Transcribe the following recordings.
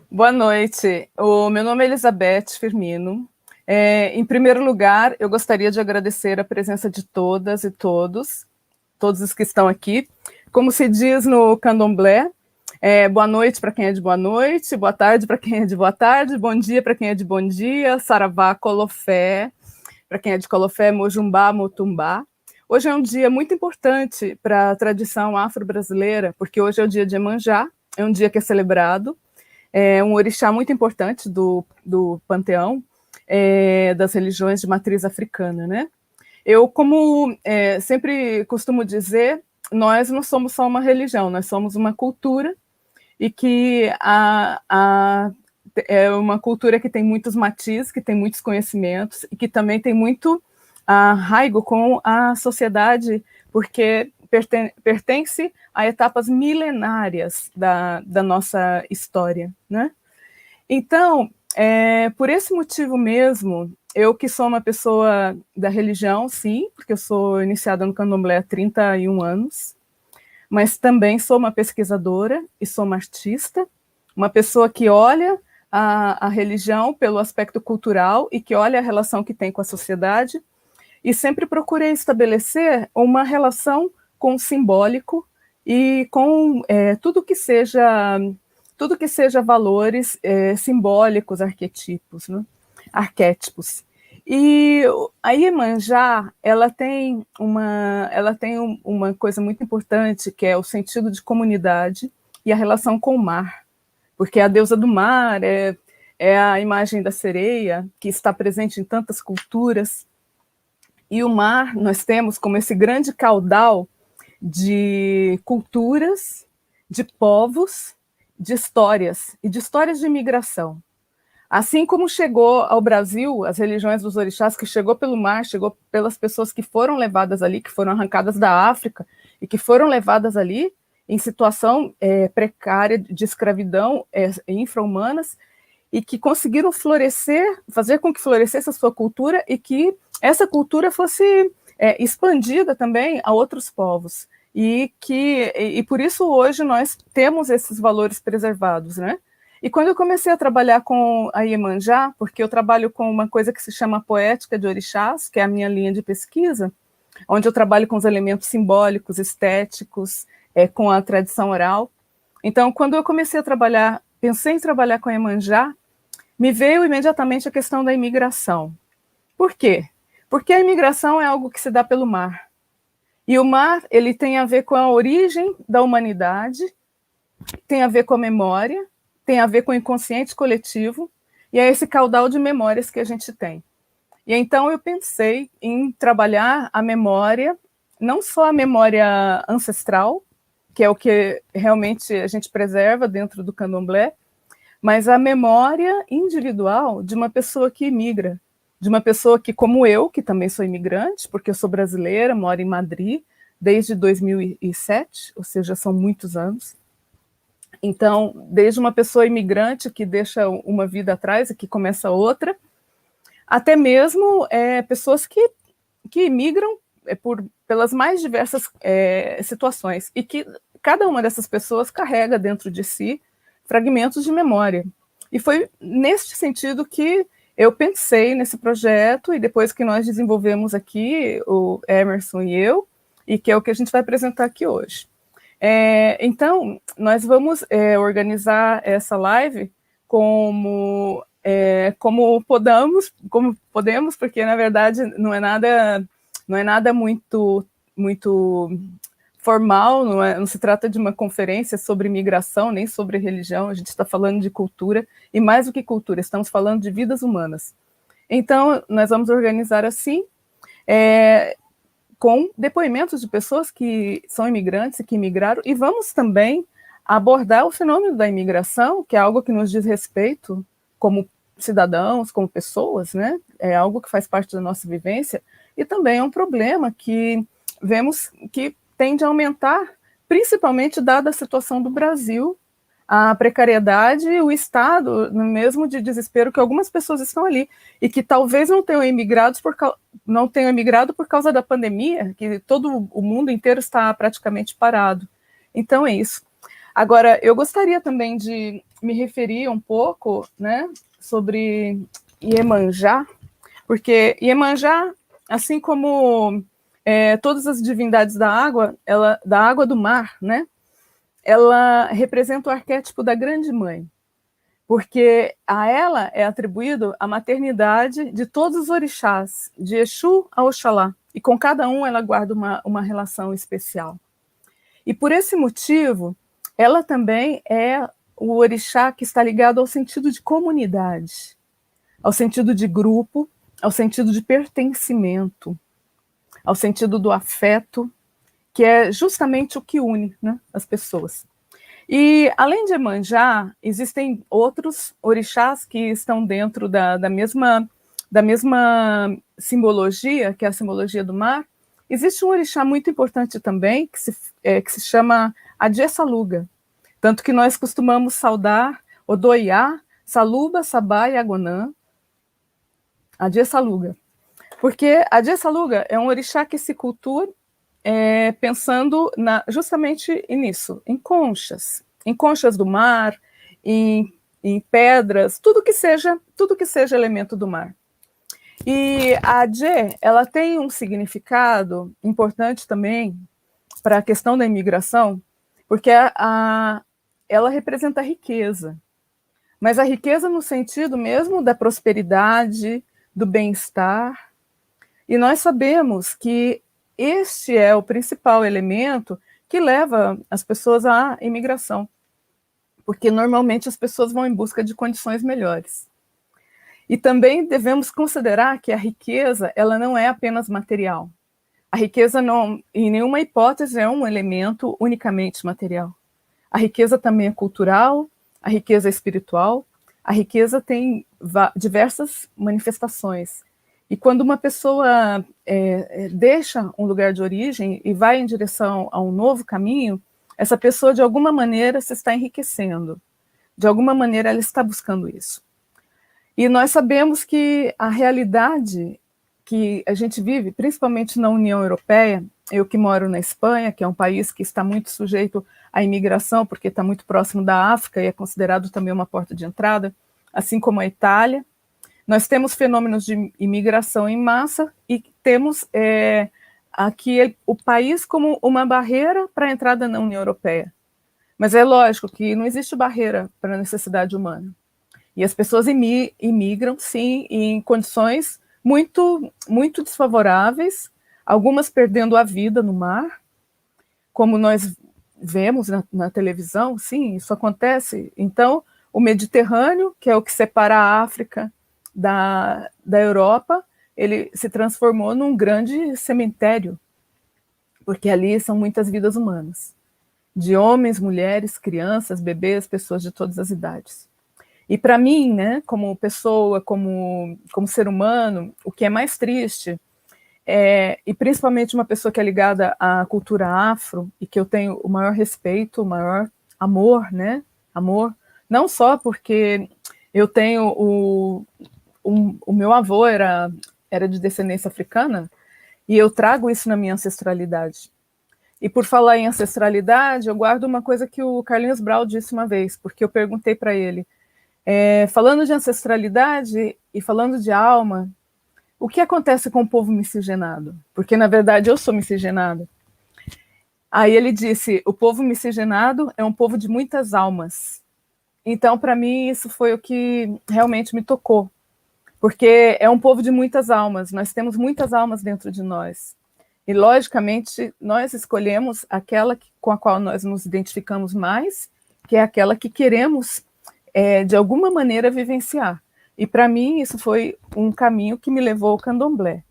Boa noite. O meu nome é Elizabeth Firmino. Em primeiro lugar, eu gostaria de agradecer a presença de todas e todos os que estão aqui. Como se diz no candomblé, boa noite para quem é de boa noite, boa tarde para quem é de boa tarde, bom dia para quem é de bom dia, saravá, colofé, para quem é de colofé, mojumbá, motumbá. Hoje é um dia muito importante para a tradição afro-brasileira, porque hoje é o dia de Iemanjá, é um dia que é celebrado, é um orixá muito importante do panteão das religiões de matriz africana, né? Eu, como sempre costumo dizer, nós não somos só uma religião, nós somos uma cultura, e que é uma cultura que tem muitos matizes, que tem muitos conhecimentos, e que também tem muito arraigo com a sociedade, porque pertence a etapas milenárias da nossa história, né? Então, por esse motivo mesmo, eu que sou uma pessoa da religião, sim, porque eu sou iniciada no candomblé há 31 anos, mas também sou uma pesquisadora e sou uma artista, uma pessoa que olha a religião pelo aspecto cultural e que olha a relação que tem com a sociedade, e sempre procurei estabelecer uma relação com o simbólico e com tudo que seja valores simbólicos, arquetipos, né? Arquétipos. E a Iemanjá, ela tem uma coisa muito importante, que é o sentido de comunidade e a relação com o mar, porque a deusa do mar é a imagem da sereia, que está presente em tantas culturas, e o mar nós temos como esse grande caudal de culturas, de povos, de histórias e de histórias de imigração. Assim como chegou ao Brasil, as religiões dos orixás, que chegou pelo mar, chegou pelas pessoas que foram levadas ali, que foram arrancadas da África e que foram levadas ali em situação precária de escravidão infra-humanas, e que conseguiram florescer, fazer com que florescesse a sua cultura e que essa cultura fosse expandida também a outros povos. E por isso hoje nós temos esses valores preservados, né? E quando eu comecei a trabalhar com a Iemanjá, porque eu trabalho com uma coisa que se chama poética de orixás, que é a minha linha de pesquisa, onde eu trabalho com os elementos simbólicos, estéticos, com a tradição oral. Então, quando eu comecei a trabalhar, pensei em trabalhar com a Iemanjá, me veio imediatamente a questão da imigração. Por quê? Porque a imigração é algo que se dá pelo mar. E o mar, ele tem a ver com a origem da humanidade, tem a ver com a memória, tem a ver com o inconsciente coletivo, e é esse caudal de memórias que a gente tem. E então eu pensei em trabalhar a memória, não só a memória ancestral, que é o que realmente a gente preserva dentro do candomblé, mas a memória individual de uma pessoa que imigra, de uma pessoa que, como eu, que também sou imigrante, porque eu sou brasileira, moro em Madrid desde 2007, ou seja, são muitos anos. Então, desde uma pessoa imigrante que deixa uma vida atrás e que começa outra, até mesmo pessoas que imigram pelas mais diversas situações, e que cada uma dessas pessoas carrega dentro de si fragmentos de memória. E foi neste sentido que eu pensei nesse projeto, e depois que nós desenvolvemos aqui, o Emerson e eu, e que é o que a gente vai apresentar aqui hoje. Então, nós vamos organizar essa live como podemos, porque na verdade não é nada muito formal, não se trata de uma conferência sobre migração, nem sobre religião, a gente está falando de cultura, e mais do que cultura, estamos falando de vidas humanas. Então, nós vamos organizar assim, com depoimentos de pessoas que são imigrantes e que imigraram, e vamos também abordar o fenômeno da imigração, que é algo que nos diz respeito como cidadãos, como pessoas, né? É algo que faz parte da nossa vivência, e também é um problema que vemos que tende a aumentar, principalmente dada a situação do Brasil, a precariedade e o estado mesmo de desespero que algumas pessoas estão ali, e que talvez não tenham emigrado por causa da pandemia, que todo o mundo inteiro está praticamente parado. Então é isso. Agora, eu gostaria também de me referir um pouco, né, sobre Iemanjá, porque Iemanjá, assim como todas as divindades da água do mar, né, ela representa o arquétipo da grande mãe, porque a ela é atribuído a maternidade de todos os orixás, de Exu a Oxalá, e com cada um ela guarda uma relação especial. E por esse motivo, ela também é o orixá que está ligado ao sentido de comunidade, ao sentido de grupo, ao sentido de pertencimento, ao sentido do afeto, que é justamente o que une, né, as pessoas. E, além de Iemanjá, existem outros orixás que estão dentro da mesma simbologia, que é a simbologia do mar. Existe um orixá muito importante também, que se chama Adjessaluga, tanto que nós costumamos saudar Odoiá, Saluba, Sabá e Agonã, Adjessaluga. Porque Adjessaluga é um orixá que se cultua pensando justamente nisso, em conchas do mar, em pedras, tudo que seja elemento do mar. E a Adje, ela tem um significado importante também para a questão da imigração, porque ela representa a riqueza, mas a riqueza no sentido mesmo da prosperidade, do bem-estar. E nós sabemos que este é o principal elemento que leva as pessoas à imigração, porque normalmente as pessoas vão em busca de condições melhores. E também devemos considerar que a riqueza, ela não é apenas material. A riqueza não, em nenhuma hipótese, é um elemento unicamente material. A riqueza também é cultural, a riqueza é espiritual, a riqueza tem diversas manifestações. E quando uma pessoa deixa um lugar de origem e vai em direção a um novo caminho, essa pessoa, de alguma maneira, se está enriquecendo. De alguma maneira, ela está buscando isso. E nós sabemos que a realidade que a gente vive, principalmente na União Europeia, eu que moro na Espanha, que é um país que está muito sujeito à imigração, porque está muito próximo da África e é considerado também uma porta de entrada, assim como a Itália. Nós temos fenômenos de imigração em massa e temos aqui o país como uma barreira para a entrada na União Europeia. Mas é lógico que não existe barreira para a necessidade humana. E as pessoas imigram, sim, em condições muito, muito desfavoráveis, algumas perdendo a vida no mar, como nós vemos na televisão, sim, isso acontece. Então, o Mediterrâneo, que é o que separa a África da Europa, ele se transformou num grande cemitério, porque ali são muitas vidas humanas, de homens, mulheres, crianças, bebês, pessoas de todas as idades. E para mim, né, como pessoa, como ser humano, o que é mais triste, e principalmente uma pessoa que é ligada à cultura afro, e que eu tenho o maior respeito, o maior amor, né, amor, não só porque eu tenho o meu avô era de descendência africana, e eu trago isso na minha ancestralidade. E por falar em ancestralidade, eu guardo uma coisa que o Carlinhos Brau disse uma vez, porque eu perguntei para ele, falando de ancestralidade e falando de alma, o que acontece com o povo miscigenado? Porque, na verdade, eu sou miscigenado. Aí ele disse, o povo miscigenado é um povo de muitas almas. Então, para mim, isso foi o que realmente me tocou, porque é um povo de muitas almas, nós temos muitas almas dentro de nós. E, logicamente, nós escolhemos aquela com a qual nós nos identificamos mais, que é aquela que queremos, de alguma maneira, vivenciar. E, para mim, isso foi um caminho que me levou ao candomblé.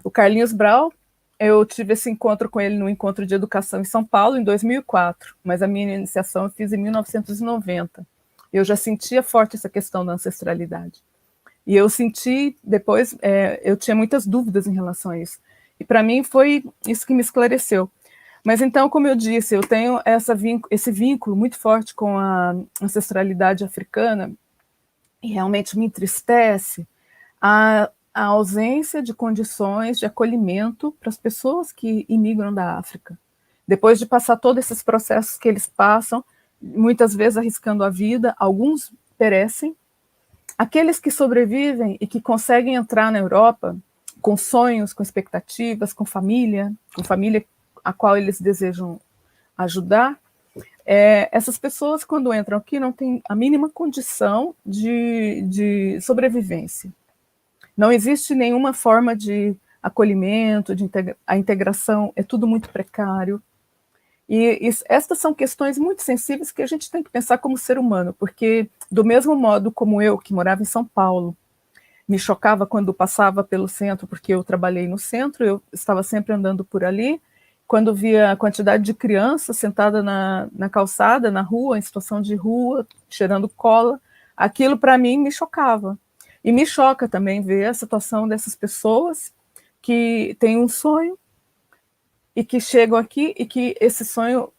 O Carlinhos Brau, eu tive esse encontro com ele no Encontro de Educação em São Paulo, em 2004, mas a minha iniciação eu fiz em 1990. Eu já sentia forte essa questão da ancestralidade. E eu senti, depois, eu tinha muitas dúvidas em relação a isso. E para mim foi isso que me esclareceu. Mas então, como eu disse, eu tenho esse vínculo muito forte com a ancestralidade africana, e realmente me entristece a ausência de condições de acolhimento para as pessoas que imigram da África. Depois de passar todos esses processos que eles passam, muitas vezes arriscando a vida, alguns perecem. Aqueles que sobrevivem e que conseguem entrar na Europa com sonhos, com expectativas, com família a qual eles desejam ajudar, essas pessoas, quando entram aqui, não têm a mínima condição de sobrevivência. Não existe nenhuma forma de acolhimento, a integração é tudo muito precário. E estas são questões muito sensíveis que a gente tem que pensar como ser humano, porque do mesmo modo como eu, que morava em São Paulo, me chocava quando passava pelo centro, porque eu trabalhei no centro, eu estava sempre andando por ali, quando via a quantidade de crianças sentada na calçada, na rua, em situação de rua, cheirando cola, aquilo para mim me chocava. E me choca também ver a situação dessas pessoas que têm um sonho e que chegam aqui e que esse sonho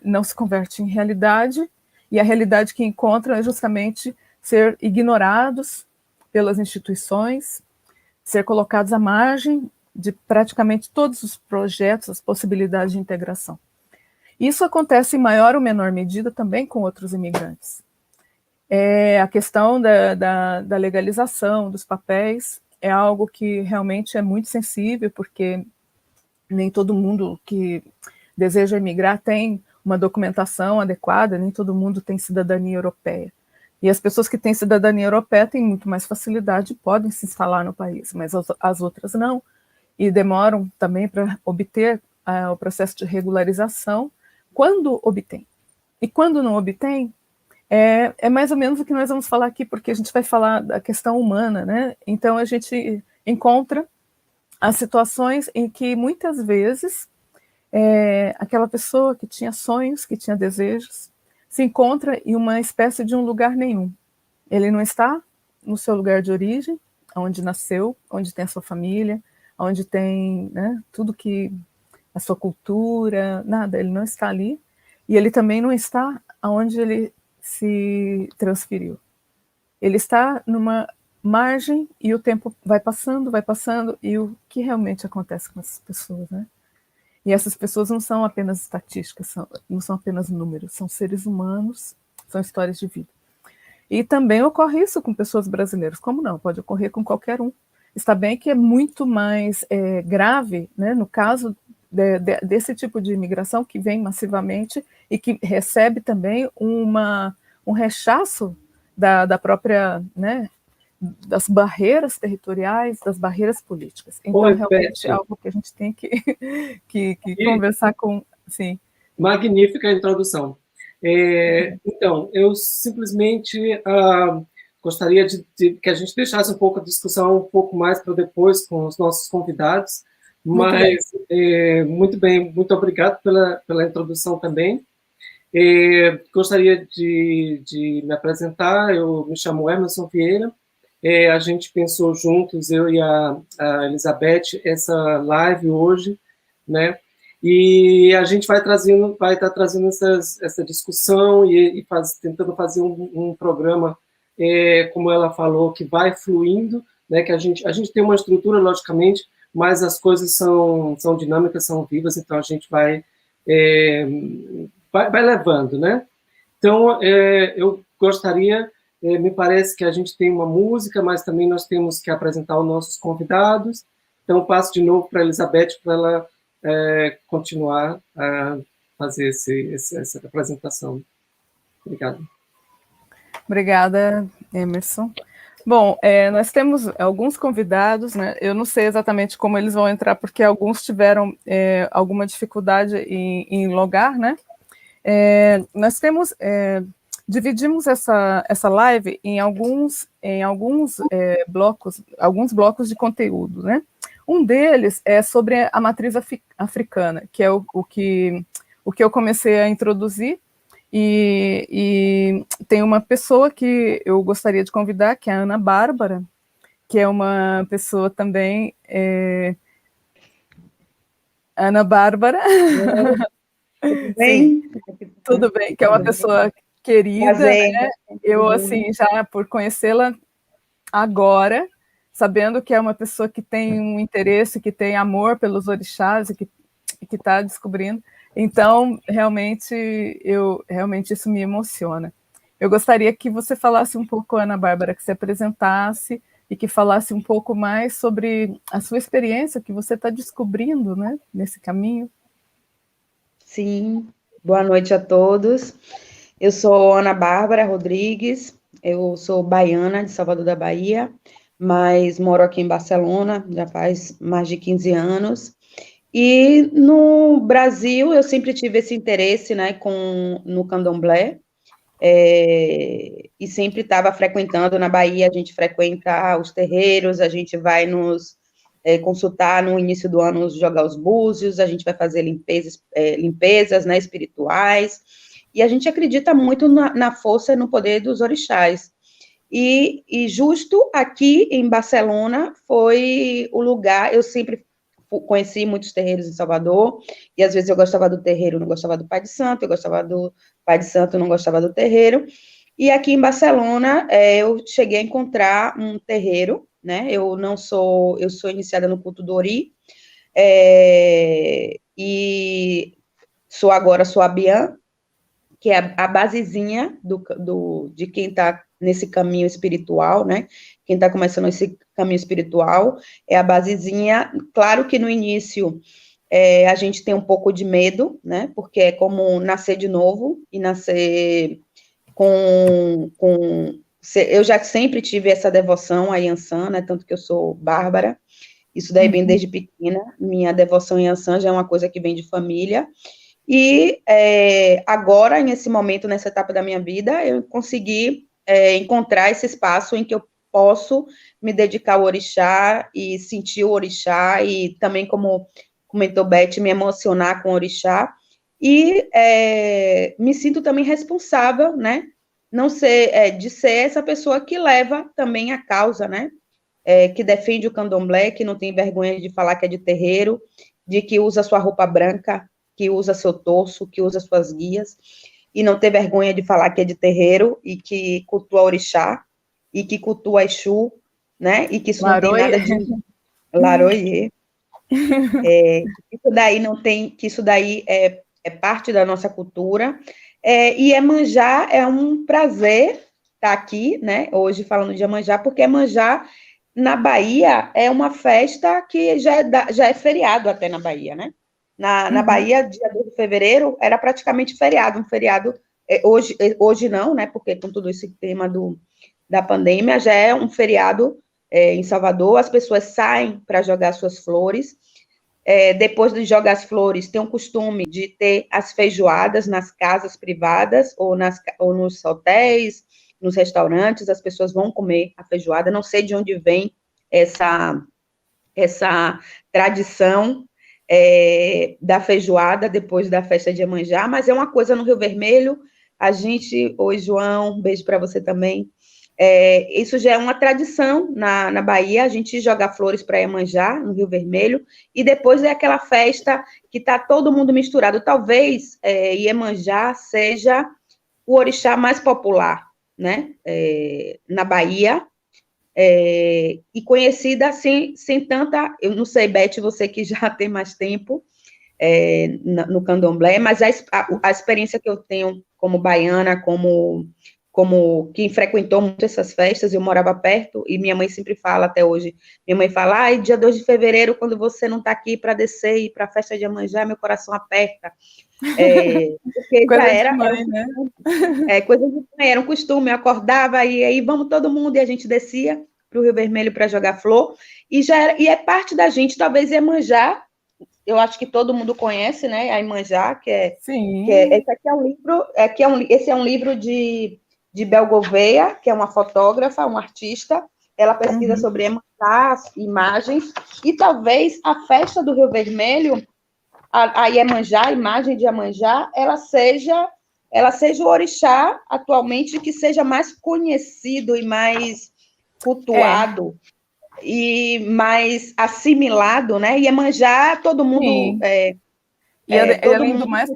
não se converte em realidade, e a realidade que encontram é justamente ser ignorados pelas instituições, ser colocados à margem de praticamente todos os projetos, as possibilidades de integração. Isso acontece em maior ou menor medida também com outros imigrantes. A questão da legalização dos papéis é algo que realmente é muito sensível, porque nem todo mundo que deseja emigrar tem uma documentação adequada, nem todo mundo tem cidadania europeia. E as pessoas que têm cidadania europeia têm muito mais facilidade, podem se instalar no país, mas as outras não, e demoram também para obter o processo de regularização, quando obtém. E quando não obtém, é mais ou menos o que nós vamos falar aqui, porque a gente vai falar da questão humana, né? Então a gente encontra as situações em que muitas vezes aquela pessoa que tinha sonhos, que tinha desejos, se encontra em uma espécie de um lugar nenhum. Ele não está no seu lugar de origem, onde nasceu, onde tem a sua família, onde tem, né, tudo que a sua cultura, nada, ele não está ali, e ele também não está onde ele se transferiu. Ele está numa margem e o tempo vai passando, e o que realmente acontece com essas pessoas, né? E essas pessoas não são apenas estatísticas, não são apenas números, são seres humanos, são histórias de vida. E também ocorre isso com pessoas brasileiras, como não? Pode ocorrer com qualquer um. Está bem que é muito mais grave, né, no caso desse tipo de imigração que vem massivamente e que recebe também um rechaço da própria, né, das barreiras territoriais, das barreiras políticas. Então, Oi, realmente Beth. é algo que a gente tem que conversar com... Sim. Magnífica introdução. Então, eu simplesmente gostaria de que a gente deixasse um pouco a discussão um pouco mais para depois com os nossos convidados, mas muito bem, muito obrigado pela introdução também. Gostaria de me apresentar, eu me chamo Emerson Vieira, a gente pensou juntos, eu e a Elizabeth, essa live hoje, né? E a gente vai estar trazendo essa discussão e tentando fazer um programa, como ela falou, que vai fluindo, né? Que a gente tem uma estrutura, logicamente, mas as coisas são dinâmicas, são vivas, então a gente vai levando, né? Então, eu gostaria, me parece que a gente tem uma música, mas também nós temos que apresentar os nossos convidados. Então, eu passo de novo para a Elizabeth para ela continuar a fazer essa apresentação. Obrigado. Obrigada, Emerson. Bom, nós temos alguns convidados, né? Eu não sei exatamente como eles vão entrar, porque alguns tiveram alguma dificuldade em logar, né? Nós temos, dividimos essa live em alguns blocos de conteúdo, né? Um deles é sobre a matriz africana, que é o que eu comecei a introduzir, e tem uma pessoa que eu gostaria de convidar, que é a Ana Bárbara, que é uma pessoa também... Ana Bárbara... Tudo bem? Sim, tudo bem, que é uma pessoa querida, né? Eu, assim, já por conhecê-la agora, sabendo que é uma pessoa que tem um interesse, que tem amor pelos orixás e que está descobrindo, Então, realmente isso me emociona. Eu gostaria que você falasse um pouco, Ana Bárbara, que se apresentasse e que falasse um pouco mais sobre a sua experiência que você está descobrindo, né, nesse caminho. Sim, boa noite a todos. Eu sou Ana Bárbara Rodrigues, eu sou baiana de Salvador da Bahia, mas moro aqui em Barcelona já faz mais de 15 anos. E no Brasil eu sempre tive esse interesse, né, no candomblé, e sempre estava frequentando na Bahia, a gente frequenta os terreiros, a gente vai consultar no início do ano, jogar os búzios, a gente vai fazer limpezas, né, espirituais, e a gente acredita muito na força e no poder dos orixás. E justo aqui em Barcelona foi o lugar, eu sempre conheci muitos terreiros em Salvador, e às vezes eu gostava do terreiro, não gostava do pai de santo, eu gostava do pai de santo, não gostava do terreiro, e aqui em Barcelona eu cheguei a encontrar um terreiro, né, eu sou iniciada no culto do Ori, e sou a Bian, que é a basezinha de quem está nesse caminho espiritual, né? Quem está começando esse caminho espiritual é a basezinha. Claro que no início a gente tem um pouco de medo, né? Porque é como nascer de novo e nascer eu já sempre tive essa devoção a Yansan, né? Tanto que eu sou Bárbara. Isso daí vem desde pequena. Minha devoção a Yansan já é uma coisa que vem de família. E agora, nesse momento, nessa etapa da minha vida, eu consegui encontrar esse espaço em que eu posso me dedicar ao orixá e sentir o orixá e também, como comentou Beth, me emocionar com o orixá. E me sinto também responsável, né? De ser essa pessoa que leva também a causa, né? Que defende o candomblé, que não tem vergonha de falar que é de terreiro, de que usa sua roupa branca, que usa seu torso, que usa suas guias, e não ter vergonha de falar que é de terreiro, e que cultua orixá, e que cultua Exu, né, e que isso não tem nada de... Laroie. Isso daí não tem... Que isso daí é parte da nossa cultura, e Iemanjá é um prazer estar aqui, né, hoje falando de Iemanjá, porque Iemanjá, na Bahia, é uma festa que já é feriado até na Bahia, né? Na Bahia, dia 2 de fevereiro, era praticamente feriado, um feriado, hoje não, né, porque com todo esse tema da pandemia, já é um feriado em Salvador, as pessoas saem para jogar suas flores, depois de jogar as flores, tem o costume de ter as feijoadas nas casas privadas, ou nos hotéis, nos restaurantes, as pessoas vão comer a feijoada, não sei de onde vem essa tradição da feijoada depois da festa de Iemanjá, mas é uma coisa no Rio Vermelho, oi João, um beijo para você também, isso já é uma tradição na Bahia, a gente joga flores para Iemanjá, no Rio Vermelho, e depois é aquela festa que está todo mundo misturado, talvez Iemanjá seja o orixá mais popular, né, na Bahia, e conhecida assim, sem tanta, eu não sei, Beth, você que já tem mais tempo no candomblé, mas a experiência que eu tenho como baiana, como quem frequentou muito essas festas, eu morava perto, e minha mãe sempre fala até hoje, minha mãe fala, dia 2 de fevereiro, quando você não está aqui para descer e para a festa de Iemanjá, meu coração aperta. Porque coisa já era, de mãe, né? Coisa de mãe, era um costume, eu acordava e aí vamos todo mundo, e a gente descia para o Rio Vermelho para jogar flor, e é parte da gente, talvez Iemanjá, eu acho que todo mundo conhece, né, a Iemanjá, Sim. Esse aqui é um livro, esse é um livro de Bel Gouveia, que é uma fotógrafa, uma artista, ela pesquisa sobre Iemanjá, imagens, e talvez a festa do Rio Vermelho, a Iemanjá, a imagem de Iemanjá, ela seja o orixá atualmente que seja mais conhecido e mais cultuado e mais assimilado, né? Iemanjá, todo mundo... E além do mais,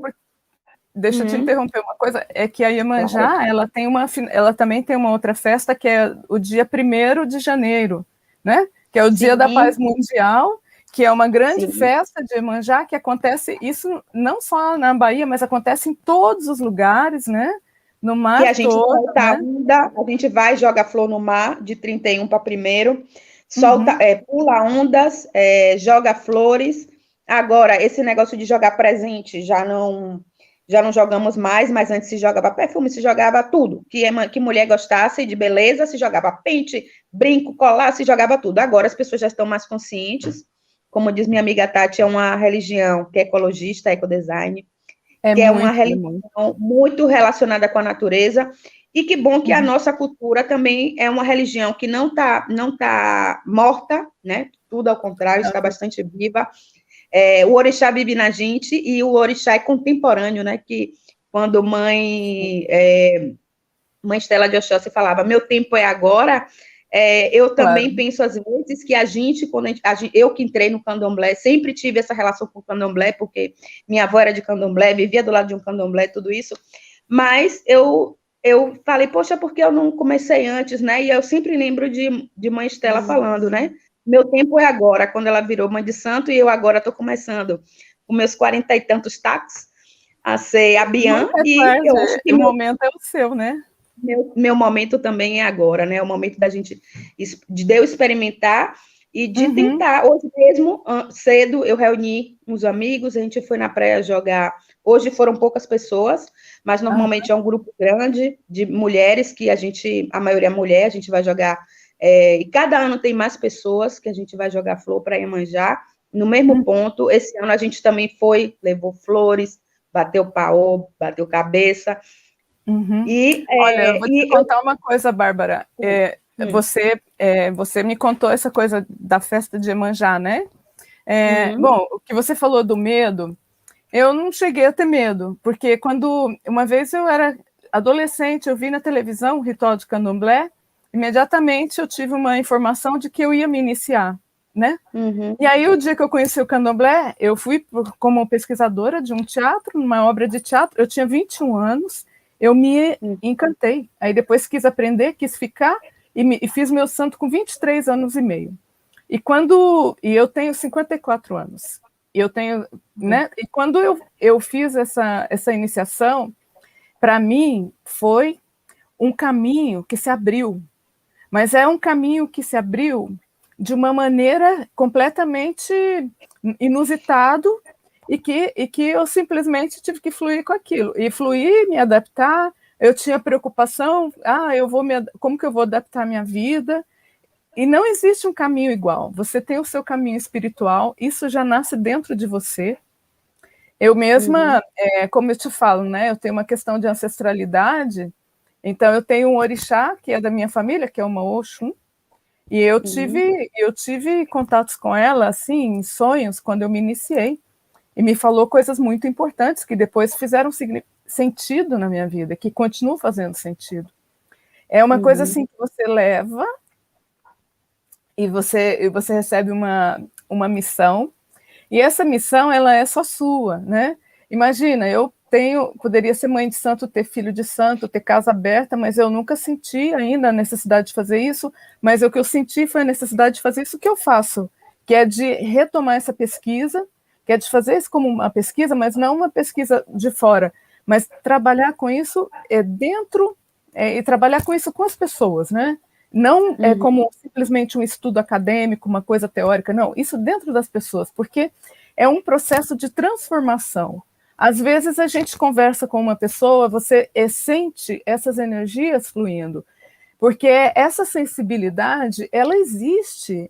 deixa eu te interromper uma coisa, é que a Iemanjá, ela também tem uma outra festa que é o dia 1º de janeiro, né? Que é o Dia da Paz Mundial, que é uma grande Sim. festa de Iemanjá, que acontece, isso não só na Bahia, mas acontece em todos os lugares, né? No mar Que a gente todo, solta né? a onda, a gente vai, joga flor no mar, de 31 para 1º, solta, Uhum. pula ondas, joga flores. Agora, esse negócio de jogar presente, já não jogamos mais, mas antes se jogava perfume, se jogava tudo, que mulher gostasse de beleza, se jogava pente, brinco, colar, se jogava tudo. Agora as pessoas já estão mais conscientes, como diz minha amiga Tati, é uma religião que é ecologista, ecodesign, que é uma religião muito relacionada com a natureza, e que bom que a nossa cultura também é uma religião que não tá morta, né? Tudo ao contrário, está bastante viva. O orixá vive na gente, e o orixá é contemporâneo, né? Que quando mãe Estela de Oxóssi falava, meu tempo é agora, eu também penso às vezes que eu que entrei no candomblé, sempre tive essa relação com o candomblé, porque minha avó era de candomblé, vivia do lado de um candomblé, tudo isso, mas eu falei, poxa, por que eu não comecei antes, né? E eu sempre lembro de mãe Estela falando, né? Meu tempo é agora, quando ela virou mãe de santo, e eu agora estou começando com meus 40 e tantos tacos a ser a Bian, e eu acho que o momento é o seu, né? Meu momento também é agora, né? O momento de eu experimentar e de tentar. Hoje mesmo, cedo, eu reuni uns amigos, a gente foi na praia jogar. Hoje foram poucas pessoas, mas normalmente é um grupo grande de mulheres, que a maioria é mulher, a gente vai jogar. E cada ano tem mais pessoas que a gente vai jogar flor para Iemanjá, no mesmo ponto. Esse ano a gente também foi, levou flores, bateu paô, bateu cabeça. Olha, eu vou te contar uma coisa, Bárbara. Você me contou essa coisa da festa de Iemanjá, né? Bom, o que você falou do medo, eu não cheguei a ter medo, porque quando uma vez eu era adolescente, eu vi na televisão o ritual de candomblé, imediatamente eu tive uma informação de que eu ia me iniciar, né? E aí, o dia que eu conheci o candomblé, eu fui como pesquisadora de um teatro, numa obra de teatro, eu tinha 21 anos, eu me encantei. Aí depois quis aprender, quis ficar, e fiz meu santo com 23 anos e meio. E eu tenho 54 anos. E eu tenho, né? E quando eu fiz essa iniciação, para mim foi um caminho que se abriu. Mas é um caminho que se abriu de uma maneira completamente inusitado, e que eu simplesmente tive que fluir com aquilo. E fluir, me adaptar. Eu tinha preocupação, como que eu vou adaptar a minha vida? E não existe um caminho igual. Você tem o seu caminho espiritual, isso já nasce dentro de você. Eu mesma, como eu te falo, né, eu tenho uma questão de ancestralidade, então eu tenho um orixá, que é da minha família, que é uma Oxum, e eu tive contatos com ela, assim, em sonhos, quando eu me iniciei, e me falou coisas muito importantes que depois fizeram sentido na minha vida, que continuam fazendo sentido. É uma coisa assim que você leva e você recebe uma missão, e essa missão, ela é só sua, né? Imagina, poderia ser mãe de santo, ter filho de santo, ter casa aberta, mas eu nunca senti ainda a necessidade de fazer isso, mas o que eu senti foi a necessidade de fazer isso que eu faço, que é de retomar essa pesquisa, que é de fazer isso como uma pesquisa, mas não uma pesquisa de fora, mas trabalhar com isso dentro, e trabalhar com isso com as pessoas, né? Não é como simplesmente um estudo acadêmico, uma coisa teórica, não, isso dentro das pessoas, porque é um processo de transformação. Às vezes a gente conversa com uma pessoa, você sente essas energias fluindo, porque essa sensibilidade, ela existe,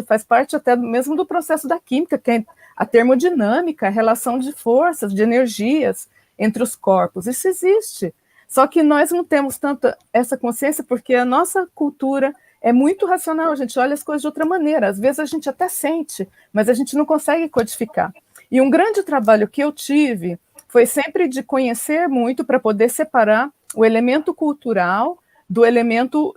faz parte até mesmo do processo da química, que é a termodinâmica, a relação de forças, de energias entre os corpos, isso existe. Só que nós não temos tanto essa consciência, porque a nossa cultura é muito racional, a gente olha as coisas de outra maneira, às vezes a gente até sente, mas a gente não consegue codificar. E um grande trabalho que eu tive foi sempre de conhecer muito para poder separar o elemento cultural do elemento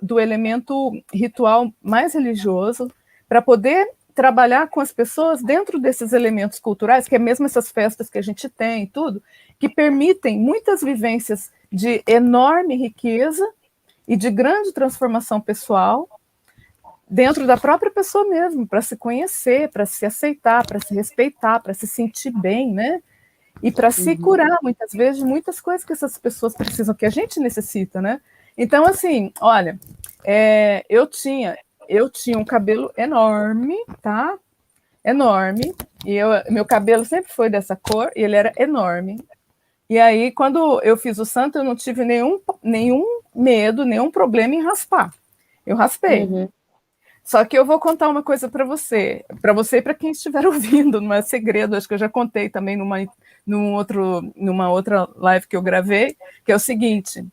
ritual mais religioso, para poder trabalhar com as pessoas dentro desses elementos culturais, que é mesmo essas festas que a gente tem e tudo, que permitem muitas vivências de enorme riqueza e de grande transformação pessoal, dentro da própria pessoa mesmo, para se conhecer, para se aceitar, para se respeitar, para se sentir bem, né? E para se curar, muitas vezes, de muitas coisas que essas pessoas precisam, que a gente necessita, né? Então, assim, olha, eu tinha um cabelo enorme, tá? Enorme, e meu cabelo sempre foi dessa cor, e ele era enorme. E aí, quando eu fiz o santo, eu não tive nenhum medo, nenhum problema em raspar. Eu raspei. Só que eu vou contar uma coisa para você e para quem estiver ouvindo, não é segredo, acho que eu já contei também numa outra live que eu gravei, que é o seguinte,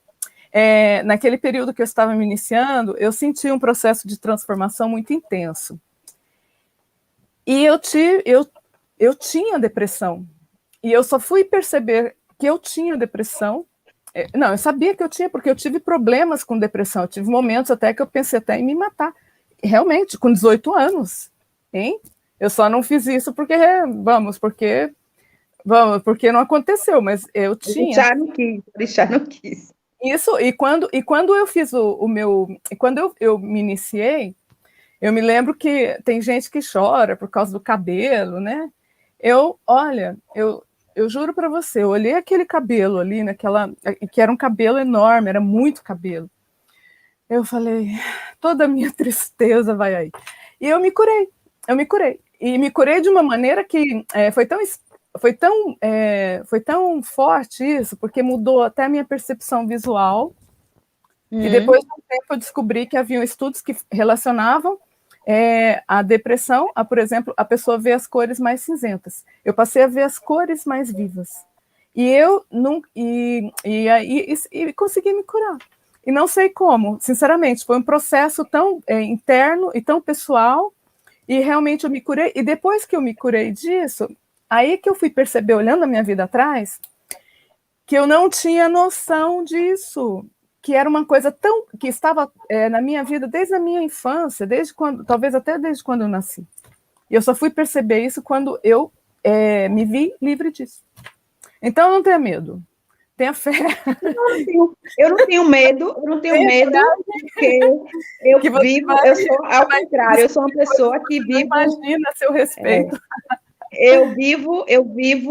naquele período que eu estava me iniciando, eu senti um processo de transformação muito intenso. E eu tinha depressão. E eu só fui perceber que eu tinha depressão. Não, eu sabia que eu tinha, porque eu tive problemas com depressão. Eu tive momentos até que eu pensei até em me matar. Realmente, com 18 anos, hein? Eu só não fiz isso porque não aconteceu, mas eu tinha. Deixar não quis. Isso, e quando eu fiz quando eu me iniciei, eu me lembro que tem gente que chora por causa do cabelo, né? Olha, eu juro para você, eu olhei aquele cabelo ali, que era um cabelo enorme, era muito cabelo. Eu falei, toda a minha tristeza vai aí. E eu me curei. E me curei de uma maneira que foi tão forte isso, porque mudou até a minha percepção visual. E depois de um tempo eu descobri que haviam estudos que relacionavam a depressão, por exemplo, a pessoa vê as cores mais cinzentas. Eu passei a ver as cores mais vivas. E consegui me curar. E não sei como, sinceramente, foi um processo tão interno e tão pessoal, e realmente eu me curei. E depois que eu me curei disso, aí que eu fui perceber, olhando a minha vida atrás, que eu não tinha noção disso, que era uma coisa que estava na minha vida desde a minha infância, talvez até desde quando eu nasci. E eu só fui perceber isso quando eu me vi livre disso. Então, não tenha medo. Tenha fé. Eu não tenho medo, porque eu sou ao contrário, eu sou uma pessoa que vive. Imagina a seu respeito. Eu vivo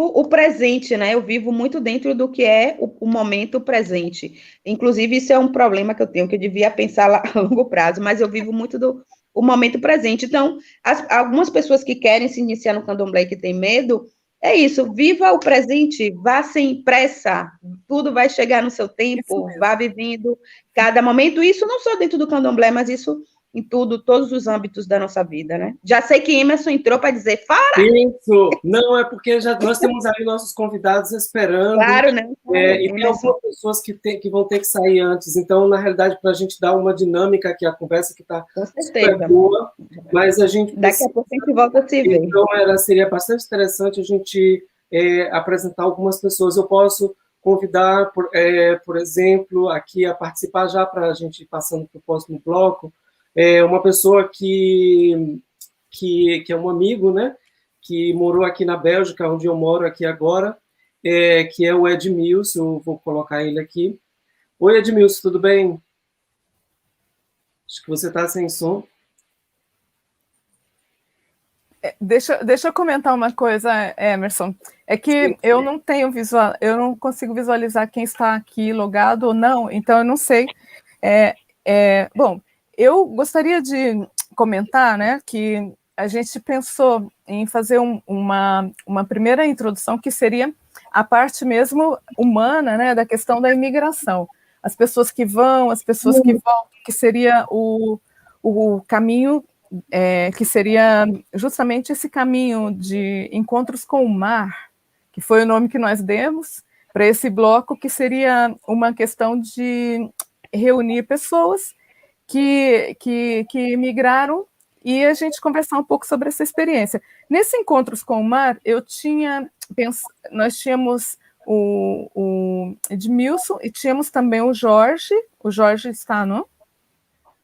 o presente, né? Eu vivo muito dentro do que é o momento presente. Inclusive, isso é um problema que eu tenho, que eu devia pensar lá a longo prazo, mas eu vivo muito o momento presente. Então, algumas pessoas que querem se iniciar no candomblé e que têm medo, é isso, viva o presente, vá sem pressa, tudo vai chegar no seu tempo, vá vivendo cada momento. Isso não só dentro do candomblé, mas isso em todos os âmbitos da nossa vida, né? Já sei que Emerson entrou para dizer, fala! Isso! Não, é porque nós temos aí nossos convidados esperando. Claro, né? E tem algumas pessoas que vão ter que sair antes. Então, na realidade, para a gente dar uma dinâmica aqui, a conversa que está super boa, mas a gente... Daqui a pouco a gente volta a se ver. Então, seria bastante interessante a gente apresentar algumas pessoas. Eu posso convidar, por exemplo, aqui a participar já para a gente ir passando para o próximo bloco, uma pessoa que é um amigo, né, que morou aqui na Bélgica, onde eu moro aqui agora, que é o Edmilson. Eu vou colocar ele aqui. Oi, Edmilson, tudo bem? Acho que você está sem som. Deixa eu comentar uma coisa, Emerson. É que eu não consigo visualizar quem está aqui logado ou não, então eu não sei. Bom, eu gostaria de comentar, né, que a gente pensou em fazer uma primeira introdução, que seria a parte mesmo humana, né, da questão da imigração. As pessoas que vão, as pessoas que voltam, que seria o caminho, que seria justamente esse caminho de encontros com o mar, que foi o nome que nós demos para esse bloco, que seria uma questão de reunir pessoas que migraram e a gente conversar um pouco sobre essa experiência. Nesse Encontros com o Mar, nós tínhamos o Edmilson e tínhamos também o Jorge. O Jorge está, não?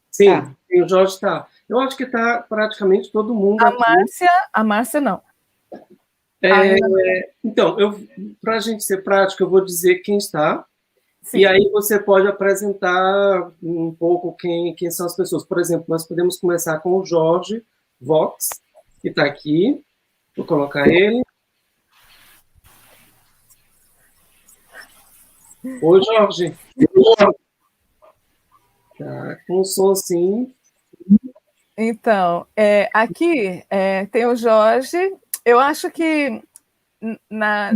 Sim, o Jorge está. Eu acho que está praticamente todo mundo aqui. A Márcia não. Então, para a gente ser prático, eu vou dizer quem está. Sim. E aí você pode apresentar um pouco quem são as pessoas. Por exemplo, nós podemos começar com o Jorge Vox, que está aqui. Vou colocar ele. Oi, Jorge. Tá com o som sim. Então, aqui tem o Jorge. Eu acho que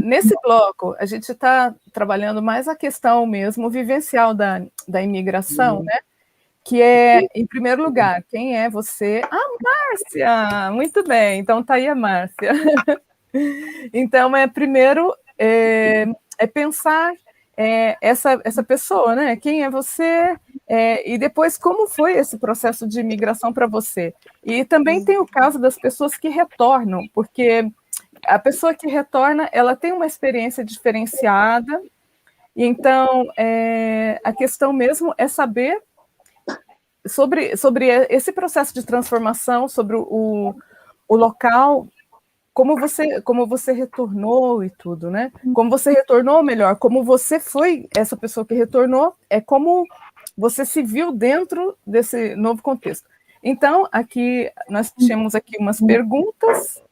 nesse bloco a gente está trabalhando mais a questão mesmo vivencial da imigração, né? Que é, em primeiro lugar, quem é você? Márcia! Muito bem, então tá aí a Márcia. Então, primeiro pensar essa pessoa, né? Quem é você? E depois, como foi esse processo de imigração para você? E também tem o caso das pessoas que retornam, porque a pessoa que retorna, ela tem uma experiência diferenciada, então a questão mesmo é saber sobre esse processo de transformação, sobre o local, como você retornou e tudo, né? Como você retornou, melhor, como você foi essa pessoa que retornou, como você se viu dentro desse novo contexto. Então, aqui nós tínhamos aqui umas perguntas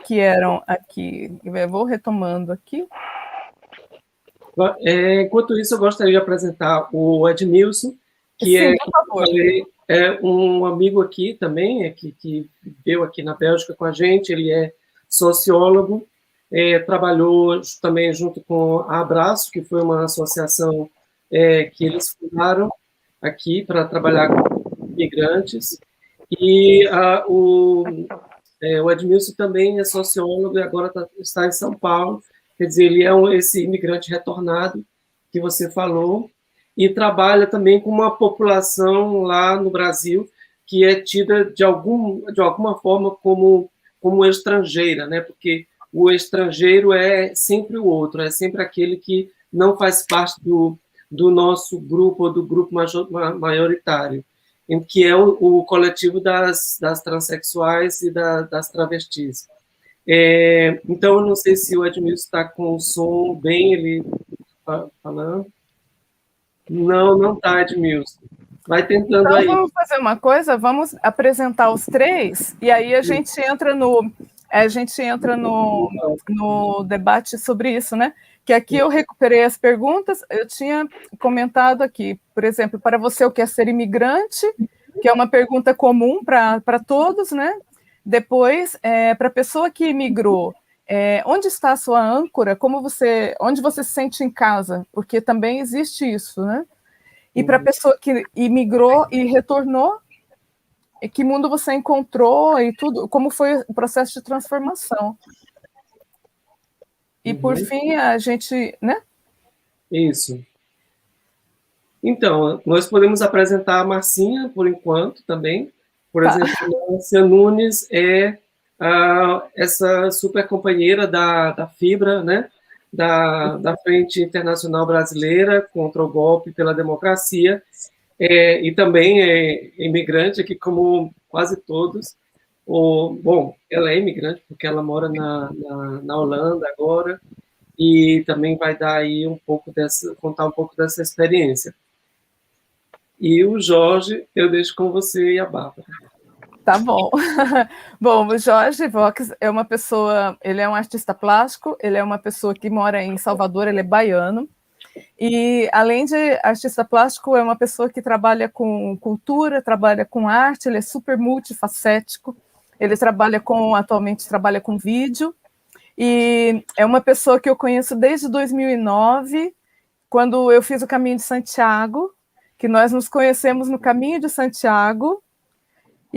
que eram aqui, eu vou retomando aqui. Enquanto isso, eu gostaria de apresentar o Edmilson, que Sim, por favor. é um amigo aqui também, que veio aqui na Bélgica com a gente, ele é sociólogo, trabalhou também junto com a Abraço, que foi uma associação que eles fundaram aqui para trabalhar com imigrantes, e o Edmilson também é sociólogo e agora está em São Paulo, quer dizer, ele é esse imigrante retornado que você falou, e trabalha também com uma população lá no Brasil que é tida de alguma forma como estrangeira, né? Porque o estrangeiro é sempre o outro, é sempre aquele que não faz parte do nosso grupo ou do grupo maioritário, que é o coletivo das transexuais e das travestis. Então, eu não sei se o Edmilson está com o som bem, ele falando. Não está, Edmilson. Vai tentando então, aí. Vamos fazer uma coisa, vamos apresentar os três, e aí a gente entra no debate sobre isso, né? Que aqui eu recuperei as perguntas, eu tinha comentado aqui, por exemplo, para você o que é ser imigrante, que é uma pergunta comum para todos, né? Depois, para a pessoa que imigrou, onde está a sua âncora? Onde você se sente em casa? Porque também existe isso, né? E para a pessoa que imigrou e retornou, que mundo você encontrou e tudo, como foi o processo de transformação. E por fim, a gente, né? Isso. Então, nós podemos apresentar a Marcinha, por enquanto, também. Por exemplo, a Márcia Nunes é essa super companheira da FIBRA, né? Da Frente Internacional Brasileira contra o Golpe pela Democracia, e também é imigrante aqui, como quase todos. Bom, ela é imigrante porque ela mora na Holanda agora, e também vai dar aí contar um pouco dessa experiência. E o Jorge, eu deixo com você e a Bárbara. Tá bom. Bom, o Jorge Vox é uma pessoa, ele é um artista plástico, ele é uma pessoa que mora em Salvador, ele é baiano, e além de artista plástico, é uma pessoa que trabalha com cultura, trabalha com arte, ele é super multifacético, ele atualmente trabalha com vídeo, e é uma pessoa que eu conheço desde 2009, quando eu fiz o Caminho de Santiago, que nós nos conhecemos no Caminho de Santiago,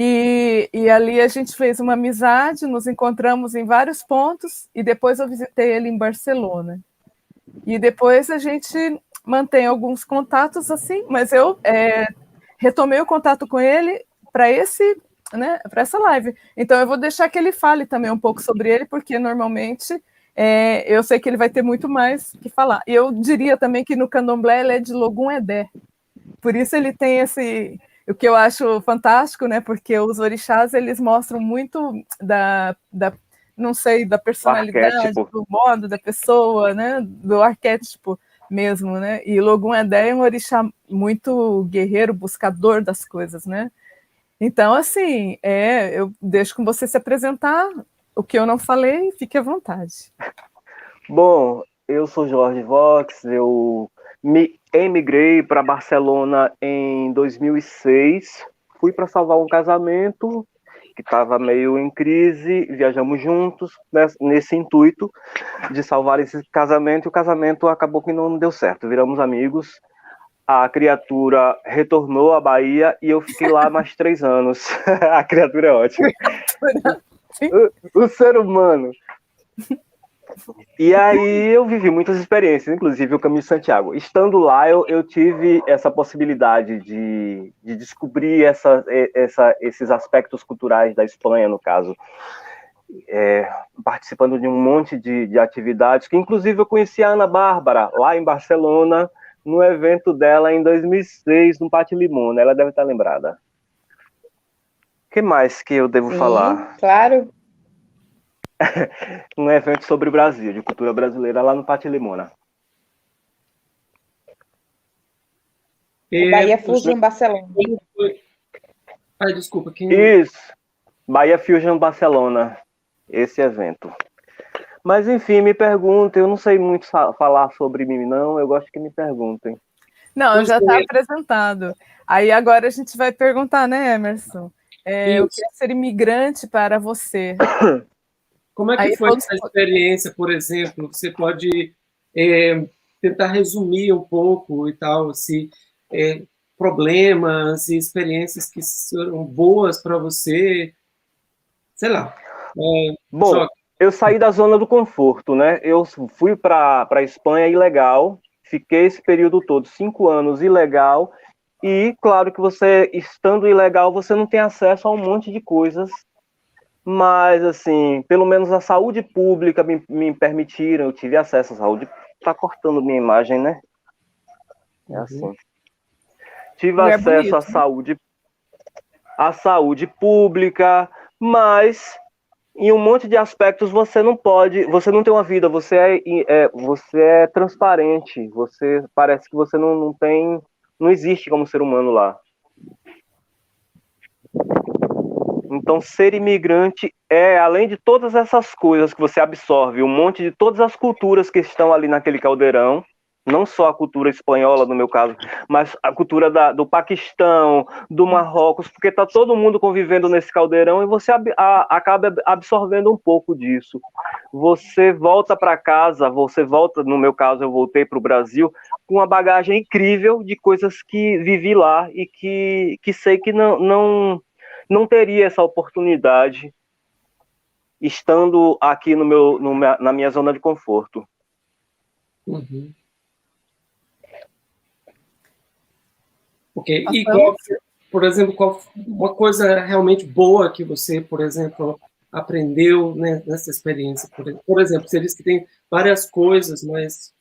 e ali a gente fez uma amizade, nos encontramos em vários pontos, e depois eu visitei ele em Barcelona. E depois a gente mantém alguns contatos assim, mas eu retomei o contato com ele para essa live. Então eu vou deixar que ele fale também um pouco sobre ele, porque normalmente eu sei que ele vai ter muito mais que falar. E eu diria também que no candomblé ele é de Logum Edé. Por isso ele tem o que eu acho fantástico, né? Porque os orixás, eles mostram muito não sei, da personalidade, do modo da pessoa, né? Do arquétipo mesmo, né? E Logum Edé é um orixá muito guerreiro, buscador das coisas, né? Então, assim, eu deixo com você se apresentar. O que eu não falei, fique à vontade. Bom, eu sou Jorge Vox, eu emigrei para Barcelona em 2006, fui para salvar um casamento que estava meio em crise, viajamos juntos nesse intuito de salvar esse casamento, e o casamento acabou que não deu certo, viramos amigos, a criatura retornou à Bahia e eu fiquei lá mais 3 anos. A criatura é ótima. O ser humano. E aí eu vivi muitas experiências, inclusive o Caminho de Santiago. Estando lá, eu tive essa possibilidade de descobrir esses aspectos culturais da Espanha, no caso. Participando de um monte de atividades, que inclusive eu conheci a Ana Bárbara, lá em Barcelona, no evento dela em 2006, no Pátio Limona. Ela deve estar lembrada. O que mais que eu devo falar? Claro. Um evento sobre o Brasil, de cultura brasileira, lá no Pátio Limona. Bahia Fusion Barcelona. Ai, desculpa. Isso, Bahia Fusion Barcelona, esse evento. Mas, enfim, me perguntem, eu não sei muito falar sobre mim, não, eu gosto que me perguntem. Não, já está apresentado. Aí agora a gente vai perguntar, né, Emerson? O que é ser imigrante para você? Como é que foi essa experiência, por exemplo? Você pode tentar resumir um pouco e tal, se problemas e experiências que foram boas para você, sei lá. Bom, eu saí da zona do conforto, né? Eu fui para a Espanha ilegal, fiquei esse período todo, 5 anos ilegal, e claro que você, estando ilegal, você não tem acesso a um monte de coisas, mas, assim, pelo menos a saúde pública me permitiram, eu tive acesso à saúde. Tá cortando minha imagem, né? É assim. Tive acesso à saúde pública, mas em um monte de aspectos você não tem uma vida, você é transparente, você parece que você não existe como ser humano lá. Então, ser imigrante além de todas essas coisas que você absorve, um monte de todas as culturas que estão ali naquele caldeirão, não só a cultura espanhola, no meu caso, mas a cultura do Paquistão, do Marrocos, porque está todo mundo convivendo nesse caldeirão e você acaba absorvendo um pouco disso. Você volta para casa, no meu caso, eu voltei para o Brasil, com uma bagagem incrível de coisas que vivi lá e que sei que não teria essa oportunidade estando aqui na minha zona de conforto. Uhum. Ok. E por exemplo, uma coisa realmente boa que você, por exemplo, aprendeu, né, nessa experiência? Por exemplo, você disse que tem várias coisas, mas...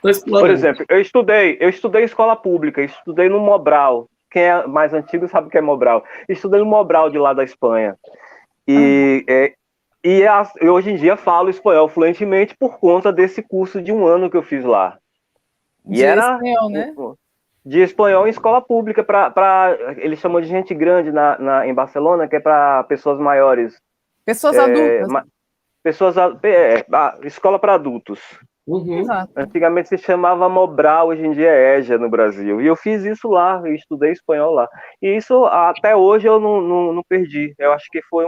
Por exemplo, eu estudei escola pública, estudei no Mobral. Quem é mais antigo sabe o que é Mobral. Estudei no Mobral de lá da Espanha. E hoje em dia falo espanhol fluentemente por conta desse curso de 1 ano que eu fiz lá. Espanhol, né? De espanhol em escola pública, eles chamam de gente grande em Barcelona, que é para pessoas maiores. Pessoas adultas. Escola para adultos. Uhum. Antigamente se chamava Mobral, hoje em dia é EJA no Brasil. E eu fiz isso lá, eu estudei espanhol lá. E isso até hoje eu não perdi. Eu acho que foi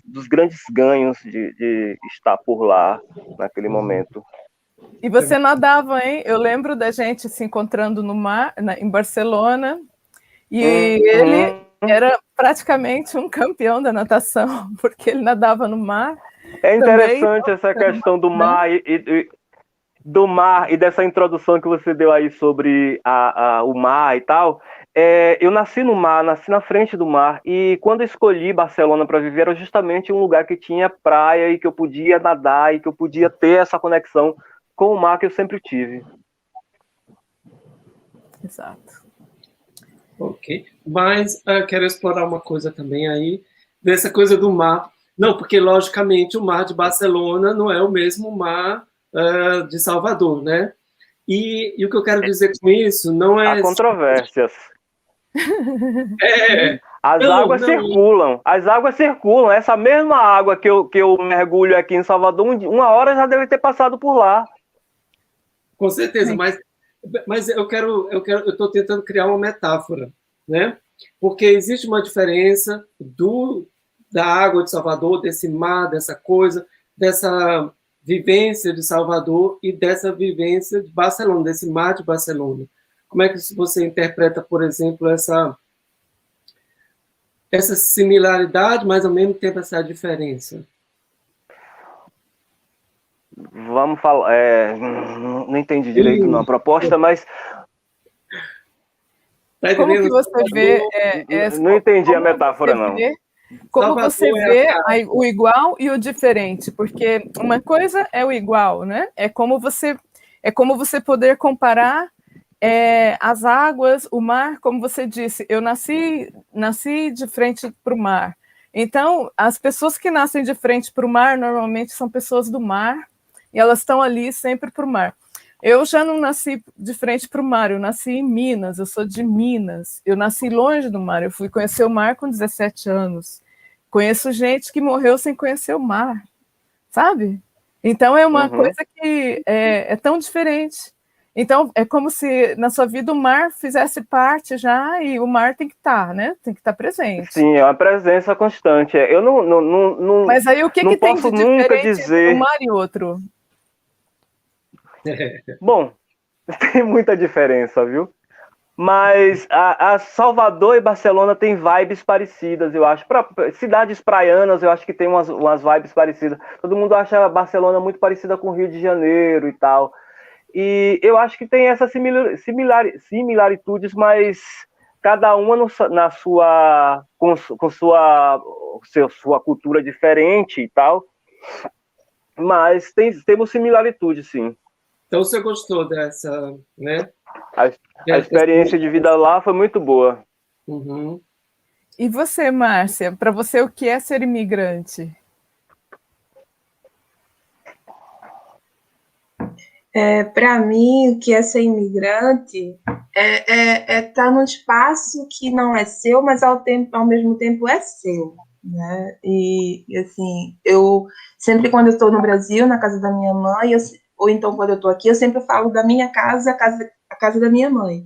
dos grandes ganhos de estar por lá naquele momento. E você nadava, hein? Eu lembro da gente se encontrando no mar, em Barcelona, e ele era praticamente um campeão da natação, porque ele nadava no mar. É interessante também, essa questão do mar e dessa introdução que você deu aí sobre o mar e tal. Eu nasci no mar, nasci na frente do mar, e quando eu escolhi Barcelona para viver, era justamente um lugar que tinha praia e que eu podia nadar e que eu podia ter essa conexão com o mar que eu sempre tive. Exato. Ok. Mas quero explorar uma coisa também aí, dessa coisa do mar. Não, porque, logicamente, o mar de Barcelona não é o mesmo mar de Salvador, né? E o que eu quero dizer com isso não é... Há controvérsias. As Não, águas circulam, Essa mesma água que eu mergulho aqui em Salvador, uma hora já deve ter passado por lá. Com certeza, mas eu estou tentando criar uma metáfora, né? Porque existe uma diferença da água de Salvador, desse mar, dessa coisa, dessa vivência de Salvador e dessa vivência de Barcelona, desse mar de Barcelona. Como é que você interpreta, por exemplo, essa similaridade, mas ao mesmo tempo essa diferença? Vamos falar... não entendi direito não, a proposta, mas... Tá como que você vê... não entendi a metáfora, não. Como você vê o igual e o diferente, porque uma coisa é o igual, né? É como você poder comparar as águas, o mar, como você disse, eu nasci de frente para o mar. Então, as pessoas que nascem de frente para o mar, normalmente são pessoas do mar, e elas estão ali sempre para o mar. Eu já não nasci de frente para o mar, eu nasci em Minas, eu sou de Minas, eu nasci longe do mar, eu fui conhecer o mar com 17 anos. Conheço gente que morreu sem conhecer o mar, sabe? Então é uma coisa que é tão diferente. Então é como se na sua vida o mar fizesse parte já, e o mar tem que estar, né? Tem que estar presente. Sim, é uma presença constante. Eu não Mas aí o que tem de diferente entre um mar e outro? Bom, tem muita diferença, viu? Mas a Salvador e Barcelona têm vibes parecidas, eu acho. Cidades praianas, eu acho que tem umas vibes parecidas. Todo mundo acha Barcelona muito parecida com o Rio de Janeiro e tal. E eu acho que tem essas similaritudes, mas cada uma com sua cultura diferente e tal. Mas temos similaritudes, sim. Então você gostou dessa, né? A experiência de vida lá foi muito boa. Uhum. E você, Márcia, para você o que é ser imigrante? Para mim, o que é ser imigrante é estar num espaço que não é seu, mas ao mesmo tempo é seu, né? E assim, eu sempre quando eu estou no Brasil, na casa da minha mãe, ou então quando eu estou aqui, eu sempre falo da minha casa, a casa da minha mãe.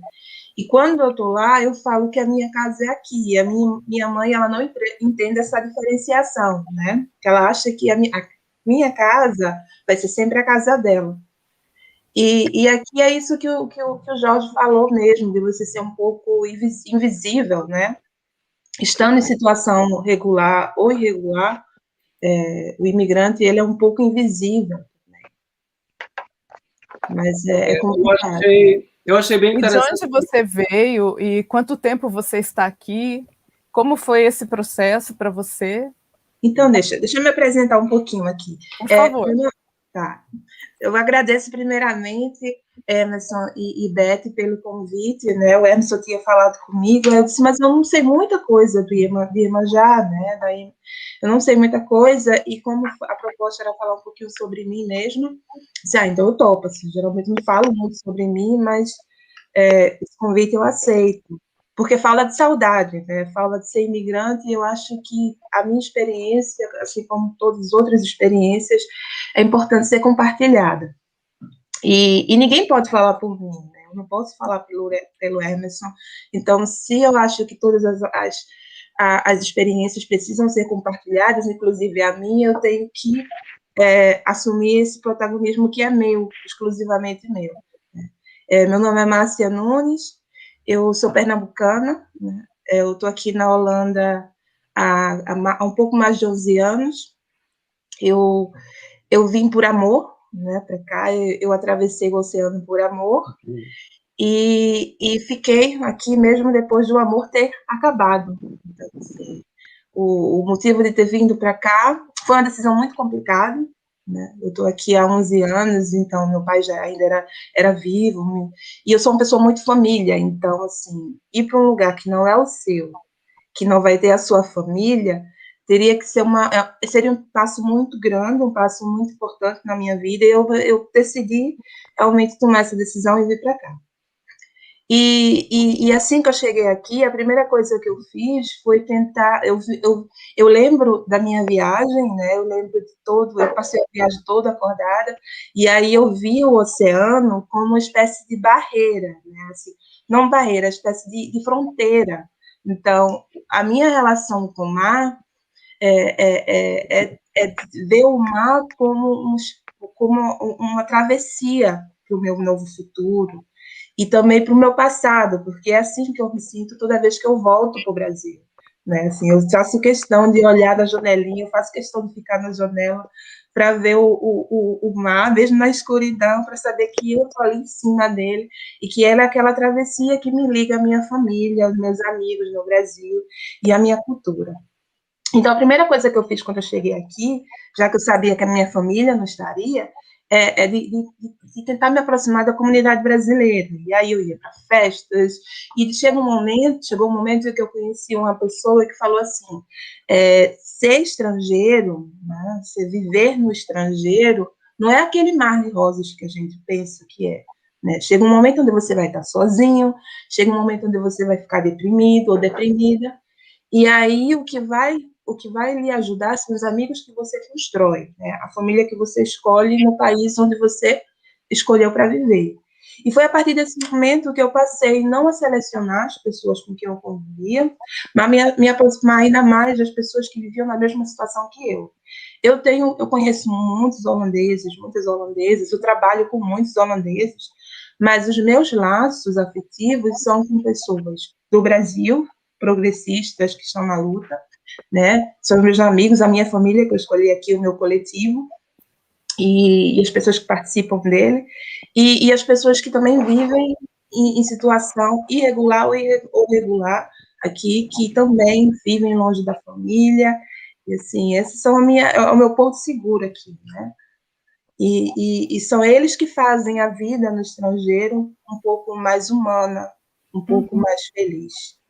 E quando eu estou lá, eu falo que a minha casa é aqui. A minha mãe, ela não entende essa diferenciação, né? Ela acha que a minha casa vai ser sempre a casa dela. E aqui é isso que o Jorge falou mesmo, de você ser um pouco invisível, né? Estando em situação regular ou irregular, o imigrante, ele é um pouco invisível. Mas é complicado. Eu achei bem interessante. E de onde você veio e quanto tempo você está aqui? Como foi esse processo para você? Então, deixa eu me apresentar um pouquinho aqui. Por favor. Tá. Eu agradeço primeiramente Emerson e Beth pelo convite, né? O Emerson tinha falado comigo, eu disse, mas eu não sei muita coisa do Iemanjá, né? Daí, eu não sei muita coisa, e como a proposta era falar um pouquinho sobre mim mesmo, disse, então eu topo, assim, geralmente não falo muito sobre mim, mas esse convite eu aceito, porque fala de saudade, né? Fala de ser imigrante, e eu acho que a minha experiência, assim como todas as outras experiências, é importante ser compartilhada. E ninguém pode falar por mim, né? Eu não posso falar pelo Emerson. Então, se eu acho que todas as experiências precisam ser compartilhadas, inclusive a minha, eu tenho que assumir esse protagonismo que é meu, exclusivamente meu. Meu nome é Márcia Nunes, eu sou pernambucana, né? Eu estou aqui na Holanda há um pouco mais de 11 anos. Eu vim por amor, né, para cá, eu atravessei o oceano por amor, e fiquei aqui mesmo depois do amor ter acabado. Então, assim, o motivo de ter vindo para cá foi uma decisão muito complicada, né? Eu estou aqui há 11 anos, então meu pai já ainda era vivo, e eu sou uma pessoa muito família, então, assim, ir para um lugar que não é o seu, que não vai ter a sua família, teria que ser seria um passo muito grande, um passo muito importante na minha vida, e eu decidi realmente tomar essa decisão e vir para cá. E assim que eu cheguei aqui, a primeira coisa que eu fiz foi tentar. Eu lembro da minha viagem, né? Eu lembro de todo. Eu passei a viagem toda acordada, e aí eu vi o oceano como uma espécie de barreira, né? Assim, não barreira, espécie de fronteira. Então, a minha relação com o mar é ver o mar como uma travessia para o meu novo futuro e também para o meu passado, porque é assim que eu me sinto toda vez que eu volto para o Brasil. Né? Assim, eu faço questão de olhar da janelinha, eu faço questão de ficar na janela para ver o mar, mesmo na escuridão, para saber que eu estou ali em cima dele e que ela é aquela travessia que me liga à minha família, aos meus amigos no Brasil e à minha cultura. Então, a primeira coisa que eu fiz quando eu cheguei aqui, já que eu sabia que a minha família não estaria, de tentar me aproximar da comunidade brasileira. E aí eu ia para festas, e chegou um momento em que eu conheci uma pessoa que falou assim, ser estrangeiro, né, ser viver no estrangeiro, não é aquele mar de rosas que a gente pensa que é. Né? Chega um momento onde você vai estar sozinho, chega um momento onde você vai ficar deprimido ou deprimida, e aí o que vai lhe ajudar são os amigos que você constrói, né? A família que você escolhe no país onde você escolheu para viver. E foi a partir desse momento que eu passei não a selecionar as pessoas com quem eu convivia, mas me aproximar ainda mais das pessoas que viviam na mesma situação que eu. Eu conheço muitas holandesas, eu trabalho com muitos holandeses, mas os meus laços afetivos são com pessoas do Brasil, progressistas que estão na luta, né? São meus amigos, a minha família, que eu escolhi aqui, o meu coletivo, e as pessoas que participam dele, e as pessoas que também vivem em situação irregular ou regular aqui, que também vivem longe da família, e assim, esses são o meu ponto seguro aqui, né? E são eles que fazem a vida no estrangeiro um pouco mais humana, um pouco mais feliz.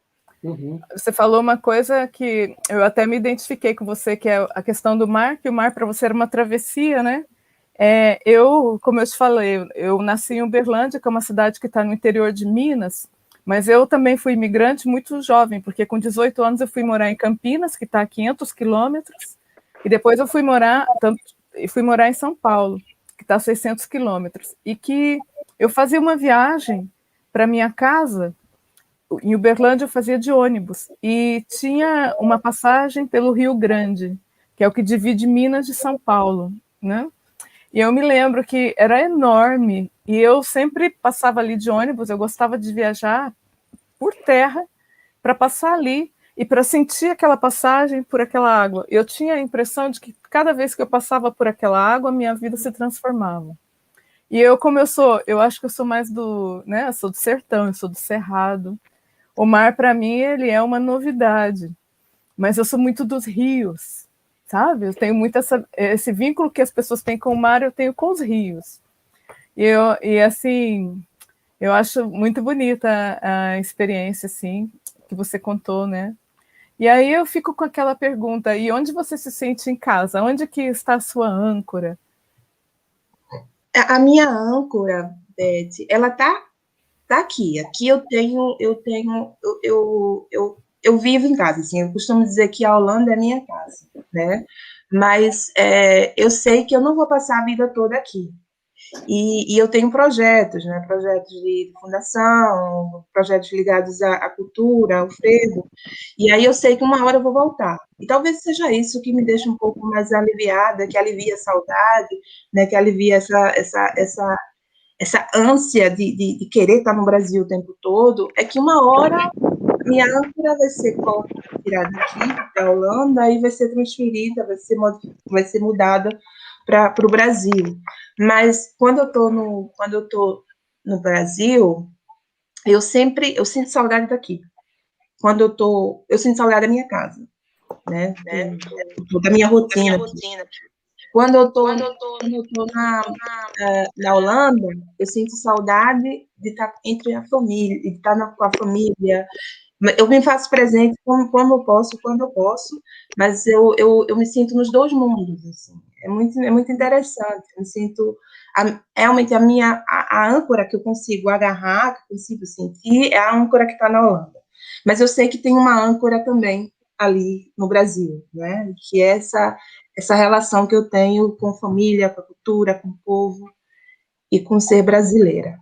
Uhum. Você falou uma coisa que eu até me identifiquei com você, que é a questão do mar, que o mar para você era uma travessia, né? Como eu te falei, eu nasci em Uberlândia, que é uma cidade que está no interior de Minas, mas eu também fui imigrante muito jovem, porque com 18 anos eu fui morar em Campinas, que está a 500 quilômetros, e depois eu fui morar em São Paulo, que está a 600 quilômetros, e que eu fazia uma viagem para minha casa. Em Uberlândia eu fazia de ônibus e tinha uma passagem pelo Rio Grande, que é o que divide Minas de São Paulo, né? E eu me lembro que era enorme e eu sempre passava ali de ônibus, eu gostava de viajar por terra para passar ali e para sentir aquela passagem por aquela água. Eu tinha a impressão de que cada vez que eu passava por aquela água, minha vida se transformava. E eu acho que eu sou mais né, eu sou do sertão, eu sou do cerrado. O mar, para mim, ele é uma novidade, mas eu sou muito dos rios, sabe? Eu tenho muito esse vínculo que as pessoas têm com o mar, eu tenho com os rios. E assim, eu acho muito bonita a experiência, assim, que você contou, né? E aí eu fico com aquela pergunta, e onde você se sente em casa? Onde que está a sua âncora? A minha âncora, Beth, ela tá aqui. Aqui eu vivo em casa, assim, eu costumo dizer que a Holanda é minha casa, né? Mas eu sei que eu não vou passar a vida toda aqui. E eu tenho projetos, né? Projetos de fundação, projetos ligados à cultura, ao frevo. E aí eu sei que uma hora eu vou voltar. E talvez seja isso que me deixa um pouco mais aliviada, que alivia a saudade, né? Que alivia essa ânsia de querer estar no Brasil o tempo todo, é que uma hora a minha âncora vai ser tirada daqui, da Holanda, e vai ser transferida, vai ser mudada para o Brasil. Mas quando eu estou no Brasil, eu sinto saudade daqui. Eu sinto saudade da minha casa, né? Da minha rotina. Quando eu estou na Holanda, eu sinto saudade de estar entre a família, de estar com a família, Eu me faço presente como eu posso, quando eu posso, mas eu me sinto nos dois mundos, assim. É muito interessante. Eu me sinto realmente a âncora que eu consigo agarrar, que eu consigo sentir, é a âncora que está na Holanda. Mas eu sei que tem uma âncora também ali no Brasil, né? Que é essa relação que eu tenho com a família, com a cultura, com o povo e com ser brasileira.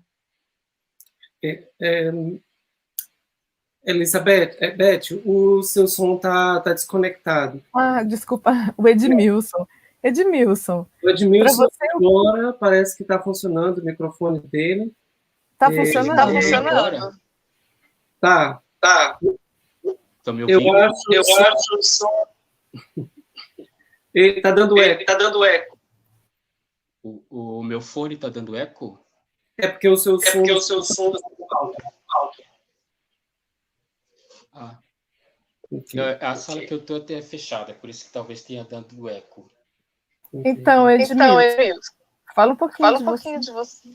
Elizabeth, Beth, o seu som tá desconectado. Desculpa, o Edmilson. Edmilson, O para Edmilson você agora parece que está funcionando o microfone dele. está funcionando? Tá funcionando. Tá. Estão me ouvindo? Eu acho o som. Ele tá dando eco. O meu fone tá dando eco? É porque o seu som tá alto. A sala que eu tô até é fechada, por isso que talvez tenha dado eco. Então, Edmilson, fala um pouquinho de você.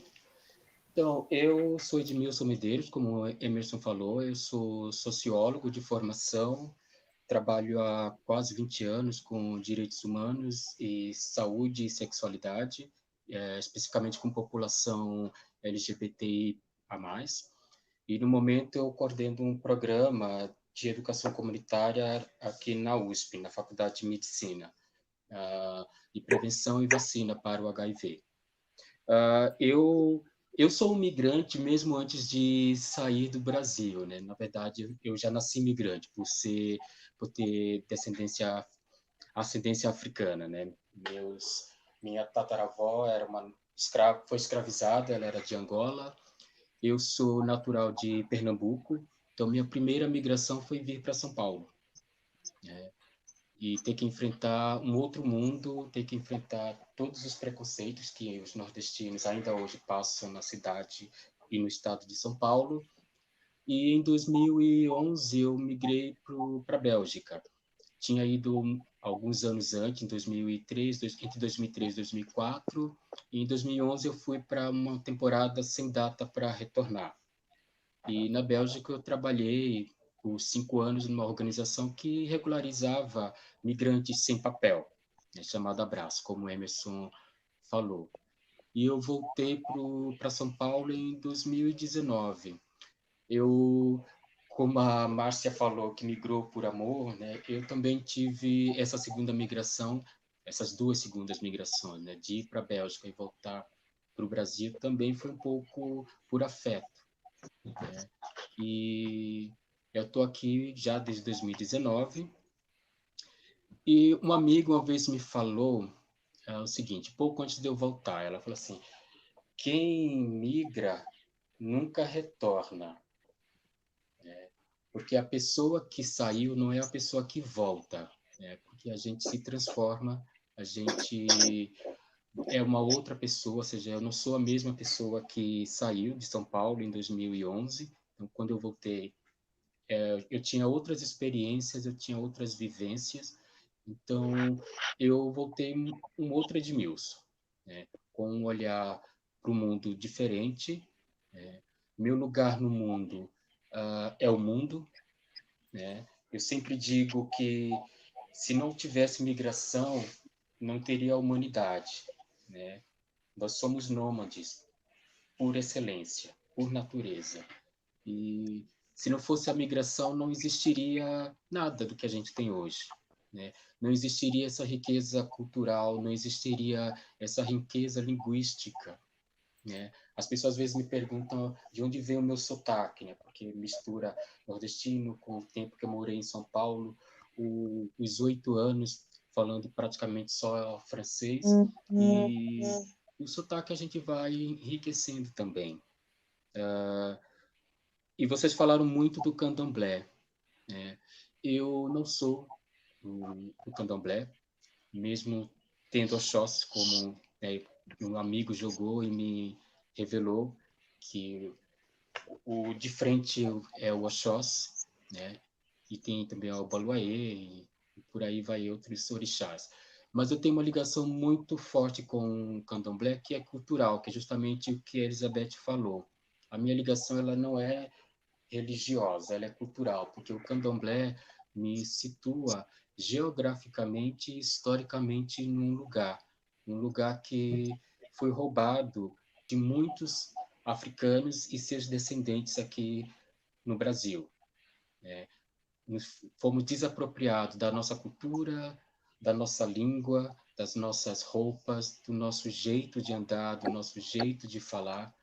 Então, eu sou Edmilson Medeiros, como o Emerson falou, eu sou sociólogo de formação, trabalho há quase 20 anos com direitos humanos e saúde e sexualidade, especificamente com população LGBTI+. E, no momento, eu coordeno um programa de educação comunitária aqui na USP, na Faculdade de Medicina, de prevenção e vacina para o HIV. Eu sou um migrante mesmo antes de sair do Brasil, né? Na verdade, eu já nasci migrante por ter ascendência africana, né? Minha tataravó foi escravizada, ela era de Angola. Eu sou natural de Pernambuco, então minha primeira migração foi vir para São Paulo, né? E ter que enfrentar um outro mundo, ter que enfrentar todos os preconceitos que os nordestinos ainda hoje passam na cidade e no estado de São Paulo. E em 2011 eu migrei para a Bélgica. Tinha ido alguns anos antes, entre 2003 e 2004, e em 2011 eu fui para uma temporada sem data para retornar. E na Bélgica eu trabalhei por 5 anos numa organização que regularizava migrantes sem papel, né, chamada Abraço, como o Emerson falou. E eu voltei para São Paulo em 2019. Como a Márcia falou, que migrou por amor, né, eu também tive essa segunda migração, essas duas segundas migrações, né, de ir para a Bélgica e voltar para o Brasil, também foi um pouco por afeto. Né? E eu estou aqui já desde 2019. E um amigo uma vez me falou o seguinte, pouco antes de eu voltar, ela falou assim, quem migra nunca retorna. Porque a pessoa que saiu não é a pessoa que volta, né? Porque a gente se transforma, a gente é uma outra pessoa, ou seja, eu não sou a mesma pessoa que saiu de São Paulo em 2011, então quando eu voltei, eu tinha outras experiências, eu tinha outras vivências, então eu voltei um outro Edmilson, né? Com um olhar para o mundo diferente, meu lugar no mundo é o mundo, né? Eu sempre digo que se não tivesse migração, não teria humanidade, né? Nós somos nômades por excelência, por natureza. E se não fosse a migração, não existiria nada do que a gente tem hoje, né? Não existiria essa riqueza cultural, não existiria essa riqueza linguística, né? As pessoas às vezes me perguntam de onde vem o meu sotaque, né? Porque mistura nordestino com o tempo que eu morei em São Paulo, os 8 anos falando praticamente só francês, e o sotaque a gente vai enriquecendo também. E vocês falaram muito do candomblé, né? Eu não sou do candomblé, mesmo tendo Oxóssi como, né, um amigo jogou e me revelou que o de frente é o Oxóssi, né? E tem também o Baluaê e por aí vai outros orixás. Mas eu tenho uma ligação muito forte com o candomblé, que é cultural, que é justamente o que a Elizabeth falou. A minha ligação ela não é religiosa, ela é cultural, porque o candomblé me situa geograficamente e historicamente num lugar que foi roubado de muitos africanos e seus descendentes aqui no Brasil. Fomos desapropriados da nossa cultura, da nossa língua, das nossas roupas, do nosso jeito de andar, do nosso jeito de falar.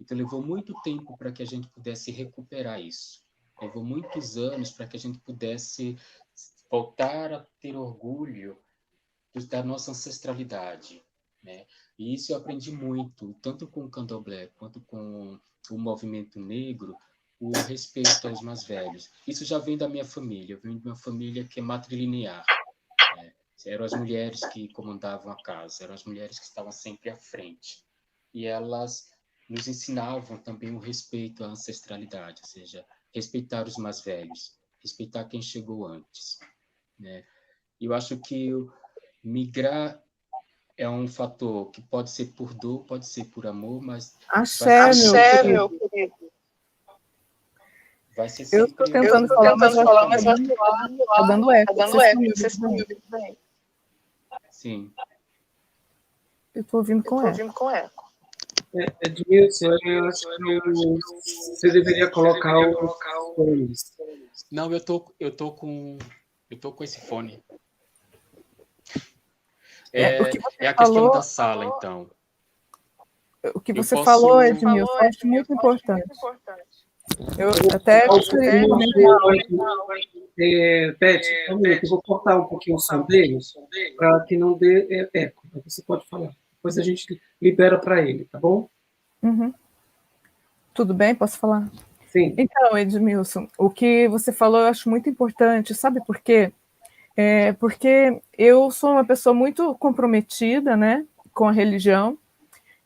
Então, levou muito tempo para que a gente pudesse recuperar isso. Levou muitos anos para que a gente pudesse voltar a ter orgulho da nossa ancestralidade, né? E isso eu aprendi muito, tanto com o candomblé quanto com o movimento negro, o respeito aos mais velhos. Isso já vem da minha família, vem de uma família que é matrilinear. Eram as mulheres que comandavam a casa, eram as mulheres que estavam sempre à frente. E elas nos ensinavam também o respeito à ancestralidade, ou seja, respeitar os mais velhos, respeitar quem chegou antes, né? Eu acho que migrar é um fator que pode ser por dor, pode ser por amor, mas Axé, meu querido. Vai ser Eu sempre... estou tentando falar, mas está dando eco. Vocês estão ouvindo bem? Sim. Eu estou ouvindo com eco. Edmilson, eu acho que você deveria colocar os fones. Não, eu tô com esse fone. É a questão da sala, então. O que você falou, Edmilson, eu acho muito importante. Eu até gostaria de comentar. Beth, eu vou cortar um pouquinho o som deles, para que não dê eco. Você pode falar. Depois a gente libera para ele, tá bom? Uhum. Tudo bem? Posso falar? Sim. Então, Edmilson, o que você falou eu acho muito importante. Sabe por quê? Porque eu sou uma pessoa muito comprometida, né, com a religião.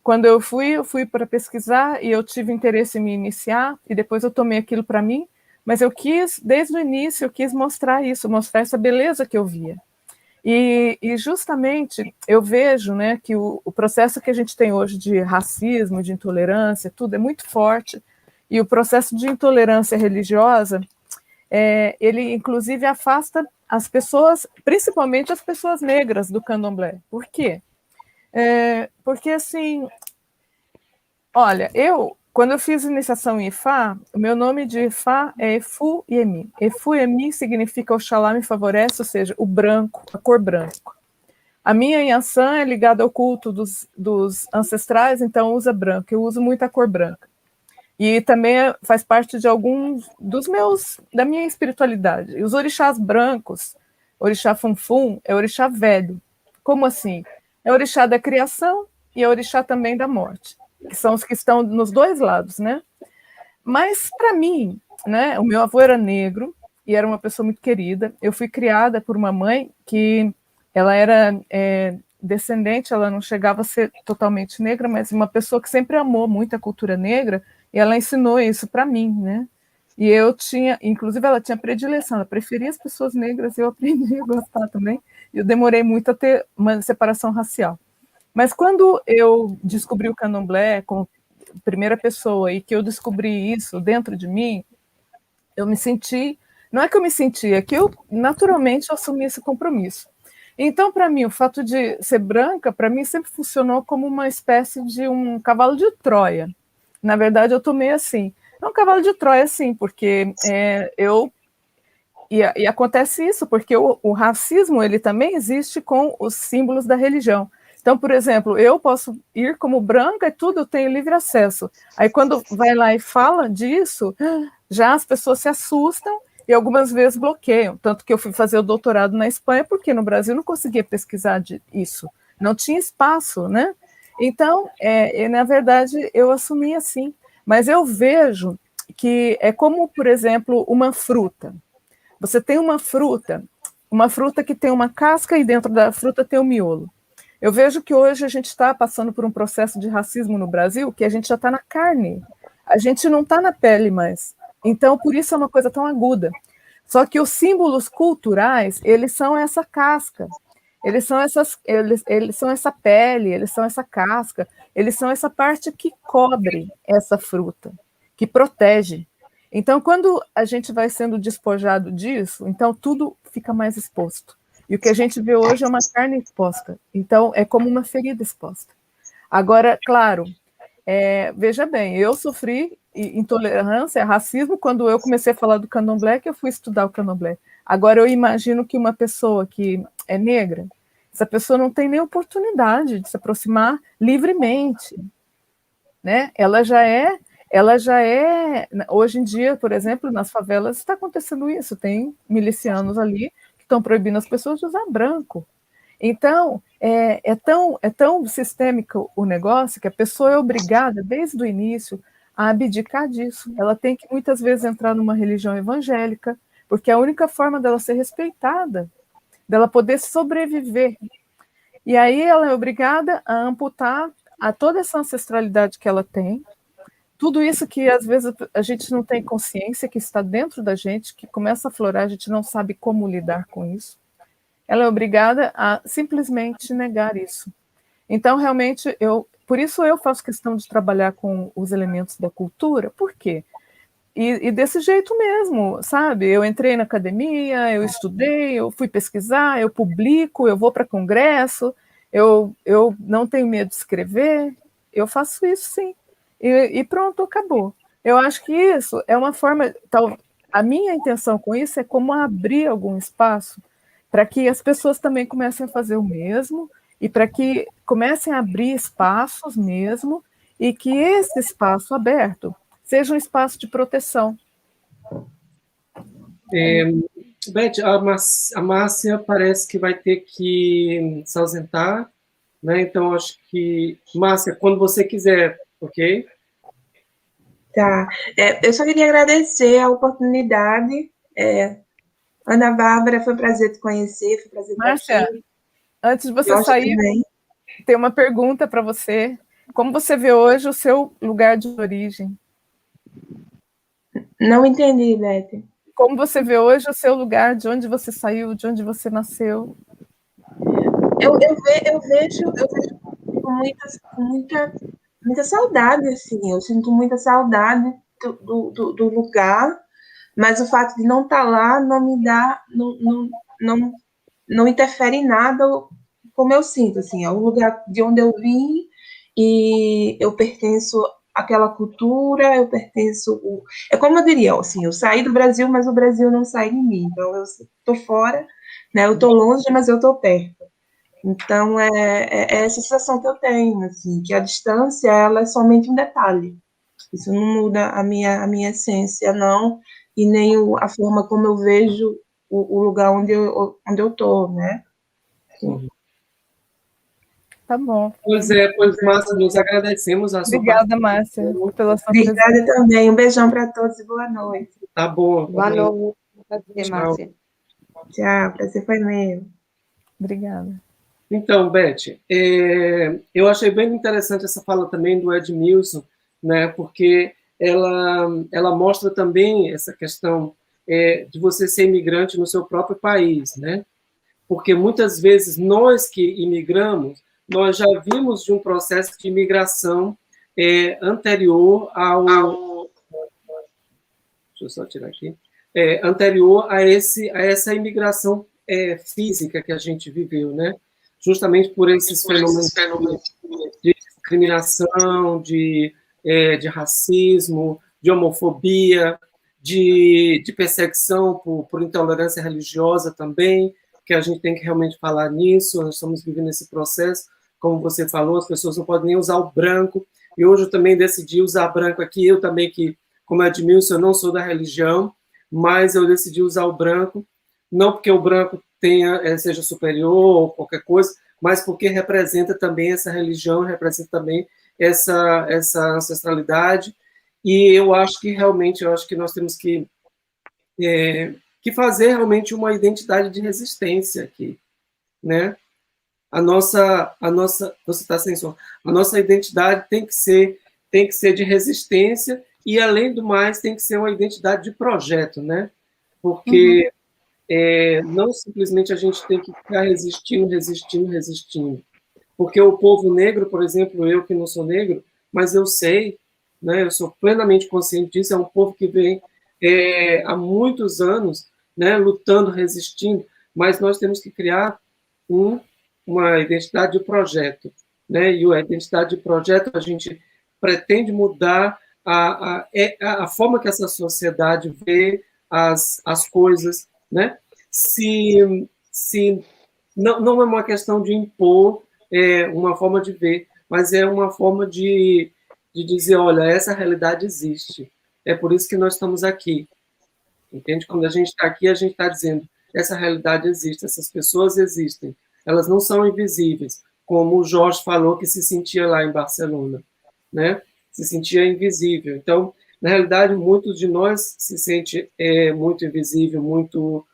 Quando eu fui para pesquisar e eu tive interesse em me iniciar, e depois eu tomei aquilo para mim, mas eu quis, desde o início, eu quis mostrar isso, mostrar essa beleza que eu via. E justamente eu vejo, né, que o processo que a gente tem hoje de racismo, de intolerância, tudo é muito forte, e o processo de intolerância religiosa, ele inclusive afasta as pessoas, principalmente as pessoas negras do candomblé. Por quê? Porque, assim, olha, quando eu fiz iniciação em Ifá, o meu nome de Ifá é Efu Yemi. Efu Yemi significa Oxalá me favorece, ou seja, o branco, a cor branco. A minha Yansan é ligada ao culto dos ancestrais, então usa branco. Eu uso muito a cor branca. E também faz parte de alguns da minha espiritualidade. E os orixás brancos, orixá Funfun, é orixá velho. Como assim? É orixá da criação e é orixá também da morte, que são os que estão nos dois lados, né? Mas, para mim, né, o meu avô era negro e era uma pessoa muito querida. Eu fui criada por uma mãe que ela era descendente, ela não chegava a ser totalmente negra, mas uma pessoa que sempre amou muito a cultura negra, e ela ensinou isso para mim, né? E eu tinha, inclusive ela tinha predileção, ela preferia as pessoas negras, e eu aprendi a gostar também, e eu demorei muito a ter uma separação racial. Mas quando eu descobri o candomblé como primeira pessoa, e que eu descobri isso dentro de mim, eu me senti, não é que eu me senti, é que eu naturalmente assumi esse compromisso. Então, para mim, o fato de ser branca, para mim, sempre funcionou como uma espécie de um cavalo de Troia. Na verdade, eu tomei assim. É um cavalo de Troia, sim, porque E acontece isso, porque o racismo ele também existe com os símbolos da religião. Então, por exemplo, eu posso ir como branca e tudo, eu tenho livre acesso. Aí, quando vai lá e fala disso, já as pessoas se assustam e algumas vezes bloqueiam. Tanto que eu fui fazer o doutorado na Espanha, porque no Brasil não conseguia pesquisar isso. Não tinha espaço, né? Então, na verdade, eu assumi assim. Mas eu vejo que é como, por exemplo, uma fruta. Você tem uma fruta que tem uma casca e dentro da fruta tem um miolo. Eu vejo que hoje a gente está passando por um processo de racismo no Brasil que a gente já está na carne. A gente não está na pele mais. Então, por isso é uma coisa tão aguda. Só que os símbolos culturais, eles são essa casca. Eles são essa pele, eles são essa casca, eles são essa parte que cobre essa fruta, que protege. Então, quando a gente vai sendo despojado disso, então tudo fica mais exposto. E o que a gente vê hoje é uma carne exposta. Então, é como uma ferida exposta. Agora, claro, veja bem, eu sofri intolerância, racismo, quando eu comecei a falar do candomblé, que eu fui estudar o candomblé. Agora, eu imagino que uma pessoa que é negra, essa pessoa não tem nem oportunidade de se aproximar livremente, né? Ela já é, hoje em dia, por exemplo, nas favelas está acontecendo isso, tem milicianos ali que estão proibindo as pessoas de usar branco. Então, é tão sistêmico o negócio que a pessoa é obrigada, desde o início, a abdicar disso. Ela tem que, muitas vezes, entrar numa religião evangélica, porque é a única forma dela ser respeitada, dela poder sobreviver. E aí ela é obrigada a amputar a toda essa ancestralidade que ela tem, tudo isso que, às vezes, a gente não tem consciência, que está dentro da gente, que começa a aflorar, a gente não sabe como lidar com isso. Ela é obrigada a simplesmente negar isso. Então, realmente, por isso eu faço questão de trabalhar com os elementos da cultura. Por quê? E desse jeito mesmo, sabe? Eu entrei na academia, eu estudei, eu fui pesquisar, eu publico, eu vou para congresso, eu não tenho medo de escrever, eu faço isso sim. E pronto, acabou. Eu acho que isso é uma forma... A minha intenção com isso é como abrir algum espaço para que as pessoas também comecem a fazer o mesmo e para que comecem a abrir espaços mesmo e que esse espaço aberto seja um espaço de proteção. Beth, a Márcia parece que vai ter que se ausentar, né? Então, acho que... Márcia, quando você quiser, ok? Tá. Eu só queria agradecer a oportunidade. Ana Bárbara, foi um prazer te conhecer, foi um prazer Márcia, estar aqui. antes de você sair, tem uma pergunta para você. Como você vê hoje o seu lugar de origem? Não entendi, Beth. Como você vê hoje o seu lugar, de onde você saiu, de onde você nasceu? Eu vejo com muita saudade, assim. Eu sinto muita saudade do lugar, mas o fato de não estar lá não me dá, não interfere em nada como eu sinto, assim. É o lugar de onde eu vim e eu pertenço àquela cultura, eu pertenço... É como eu diria, assim, eu saí do Brasil, mas o Brasil não sai de mim. Então, eu estou fora, né? Eu estou longe, mas eu estou perto. Então, é essa sensação que eu tenho, assim, que a distância, ela é somente um detalhe. Isso não muda a minha essência, não, e nem a forma como eu vejo o lugar onde eu estou, né? Sim. Tá bom. Pois, Márcia, nós agradecemos a sua Obrigada, Márcia, pela sua presença. Obrigada também. Um beijão para todos e boa noite. Tá bom. Boa noite. Prazer, Márcia. Tchau, prazer foi meu. Obrigada. Então, Beth, eu achei bem interessante essa fala também do Edmilson, né, porque ela mostra também essa questão de você ser imigrante no seu próprio país, né? Porque muitas vezes nós que imigramos, nós já vimos de um processo de imigração anterior ao... Deixa eu só tirar aqui. Anterior a essa imigração física que a gente viveu, né? Justamente por esses fenômenos de discriminação, de racismo, de homofobia, de perseguição por intolerância religiosa também, que a gente tem que realmente falar nisso. Nós estamos vivendo esse processo, como você falou, as pessoas não podem nem usar o branco, e hoje eu também decidi usar branco aqui, eu também, que, como Edmilson, eu não sou da religião, mas eu decidi usar o branco, não porque o branco seja superior ou qualquer coisa, mas porque representa também essa religião, representa também essa ancestralidade, e eu acho que realmente, nós temos que fazer realmente uma identidade de resistência aqui, né? A nossa, você está sem som, a nossa identidade tem que ser de resistência, e além do mais tem que ser uma identidade de projeto, né? Porque não simplesmente a gente tem que ficar resistindo, porque o povo negro, por exemplo, eu que não sou negro, mas eu sei, né, eu sou plenamente consciente disso, é um povo que vem há muitos anos, né, lutando, resistindo, mas nós temos que criar uma identidade de projeto, né? E a identidade de projeto, a gente pretende mudar a forma que essa sociedade vê as coisas, né? Se não é uma questão de impor uma forma de ver, mas é uma forma de dizer, olha, essa realidade existe, é por isso que nós estamos aqui, entende? Quando a gente está aqui, a gente está dizendo, essa realidade existe, essas pessoas existem, elas não são invisíveis, como o Jorge falou que se sentia lá em Barcelona, né? Se sentia invisível. Então, na realidade, muitos de nós se sente muito invisível, muito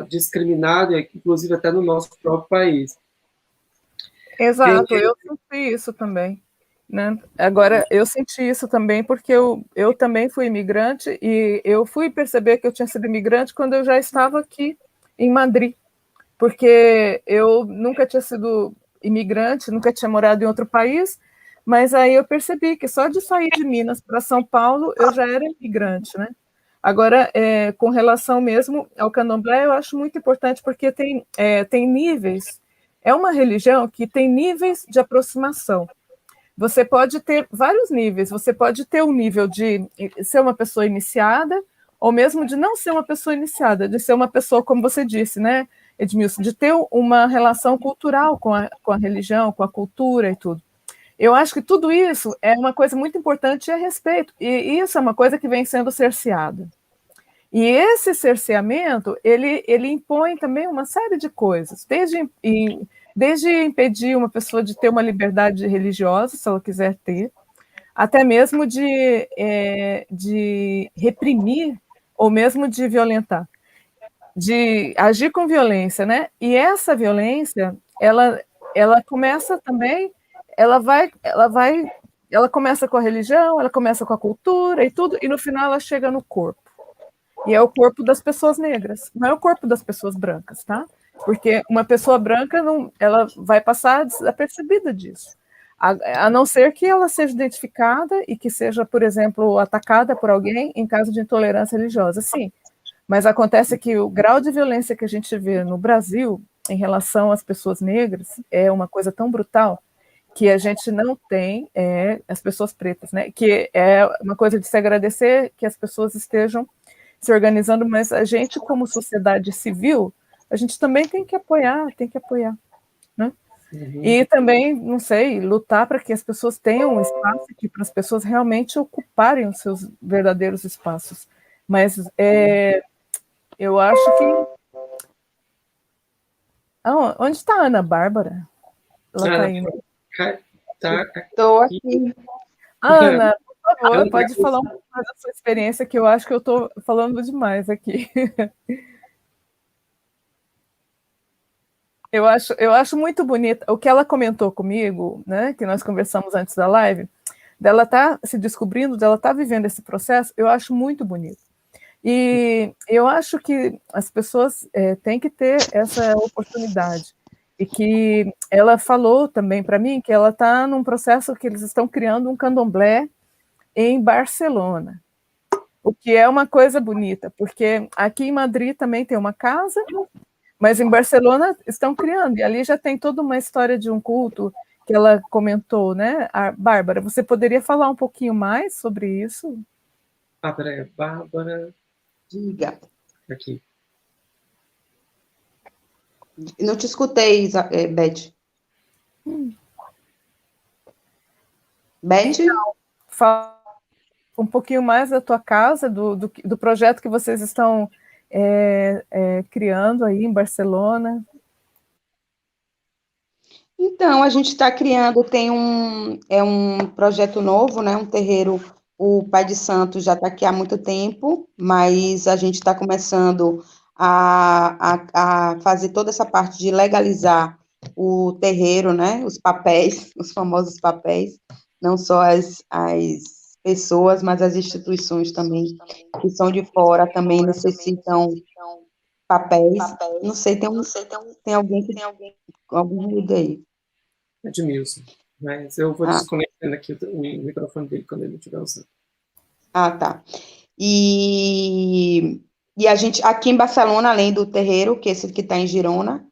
discriminado, inclusive até no nosso próprio país. Exato, eu senti isso também. Né? Agora, eu senti isso também porque eu também fui imigrante e eu fui perceber que eu tinha sido imigrante quando eu já estava aqui em Madrid, porque eu nunca tinha sido imigrante, nunca tinha morado em outro país, mas aí eu percebi que só de sair de Minas para São Paulo eu já era imigrante, né? Agora, com relação mesmo ao candomblé, eu acho muito importante porque tem níveis, é uma religião que tem níveis de aproximação. Você pode ter vários níveis, você pode ter um nível de ser uma pessoa iniciada, ou mesmo de não ser uma pessoa iniciada, de ser uma pessoa, como você disse, né, Edmilson, de ter uma relação cultural com a religião, com a cultura e tudo. Eu acho que tudo isso é uma coisa muito importante a respeito, e isso é uma coisa que vem sendo cerceada. E esse cerceamento, ele impõe também uma série de coisas, desde impedir uma pessoa de ter uma liberdade religiosa, se ela quiser ter, até mesmo de reprimir ou mesmo de violentar, de agir com violência, né? E essa violência, ela começa também, ela começa com a religião, ela começa com a cultura e tudo, e no final ela chega no corpo. E é o corpo das pessoas negras, não é o corpo das pessoas brancas, tá? Porque uma pessoa branca ela vai passar desapercebida disso, a não ser que ela seja identificada e que seja, por exemplo, atacada por alguém em caso de intolerância religiosa, sim. Mas acontece que o grau de violência que a gente vê no Brasil em relação às pessoas negras é uma coisa tão brutal que a gente não tem as pessoas pretas, né? Que é uma coisa de se agradecer que as pessoas estejam se organizando, mas a gente, como sociedade civil, a gente também tem que apoiar, né? Uhum. E também, não sei, lutar para que as pessoas tenham um espaço aqui, para as pessoas realmente ocuparem os seus verdadeiros espaços. Mas eu acho que... onde está a Ana Bárbara? Ela está aí, né? Estou aqui. Ana, por favor, pode falar um pouco mais da sua experiência, que eu acho que eu estou falando demais aqui. Eu acho muito bonita o que ela comentou comigo, né, que nós conversamos antes da live, dela estar se descobrindo, dela estar vivendo esse processo, eu acho muito bonito. E eu acho que as pessoas têm que ter essa oportunidade. E que ela falou também para mim que ela está num processo que eles estão criando um candomblé em Barcelona, o que é uma coisa bonita, porque aqui em Madrid também tem uma casa, mas em Barcelona estão criando, e ali já tem toda uma história de um culto que ela comentou, né? Bárbara, você poderia falar um pouquinho mais sobre isso? Peraí, Bárbara... Diga. Aqui. Não te escutei, Beth. Beth? Fala um pouquinho mais da tua casa, do projeto que vocês estão criando aí em Barcelona. Então, a gente está criando, tem um projeto novo, né, um terreiro, o Pai de Santo já está aqui há muito tempo, mas a gente está começando a fazer toda essa parte de legalizar o terreiro, né, os papéis, os famosos papéis, não só as pessoas, mas as instituições também, que são de fora, também necessitam papéis. Não sei, tem alguém que tem algum ruído aí. Edmilson, mas eu vou desconectando aqui o microfone dele quando ele estiver usando. Ah, tá. E a gente, aqui em Barcelona, além do terreiro, que esse que está em Girona,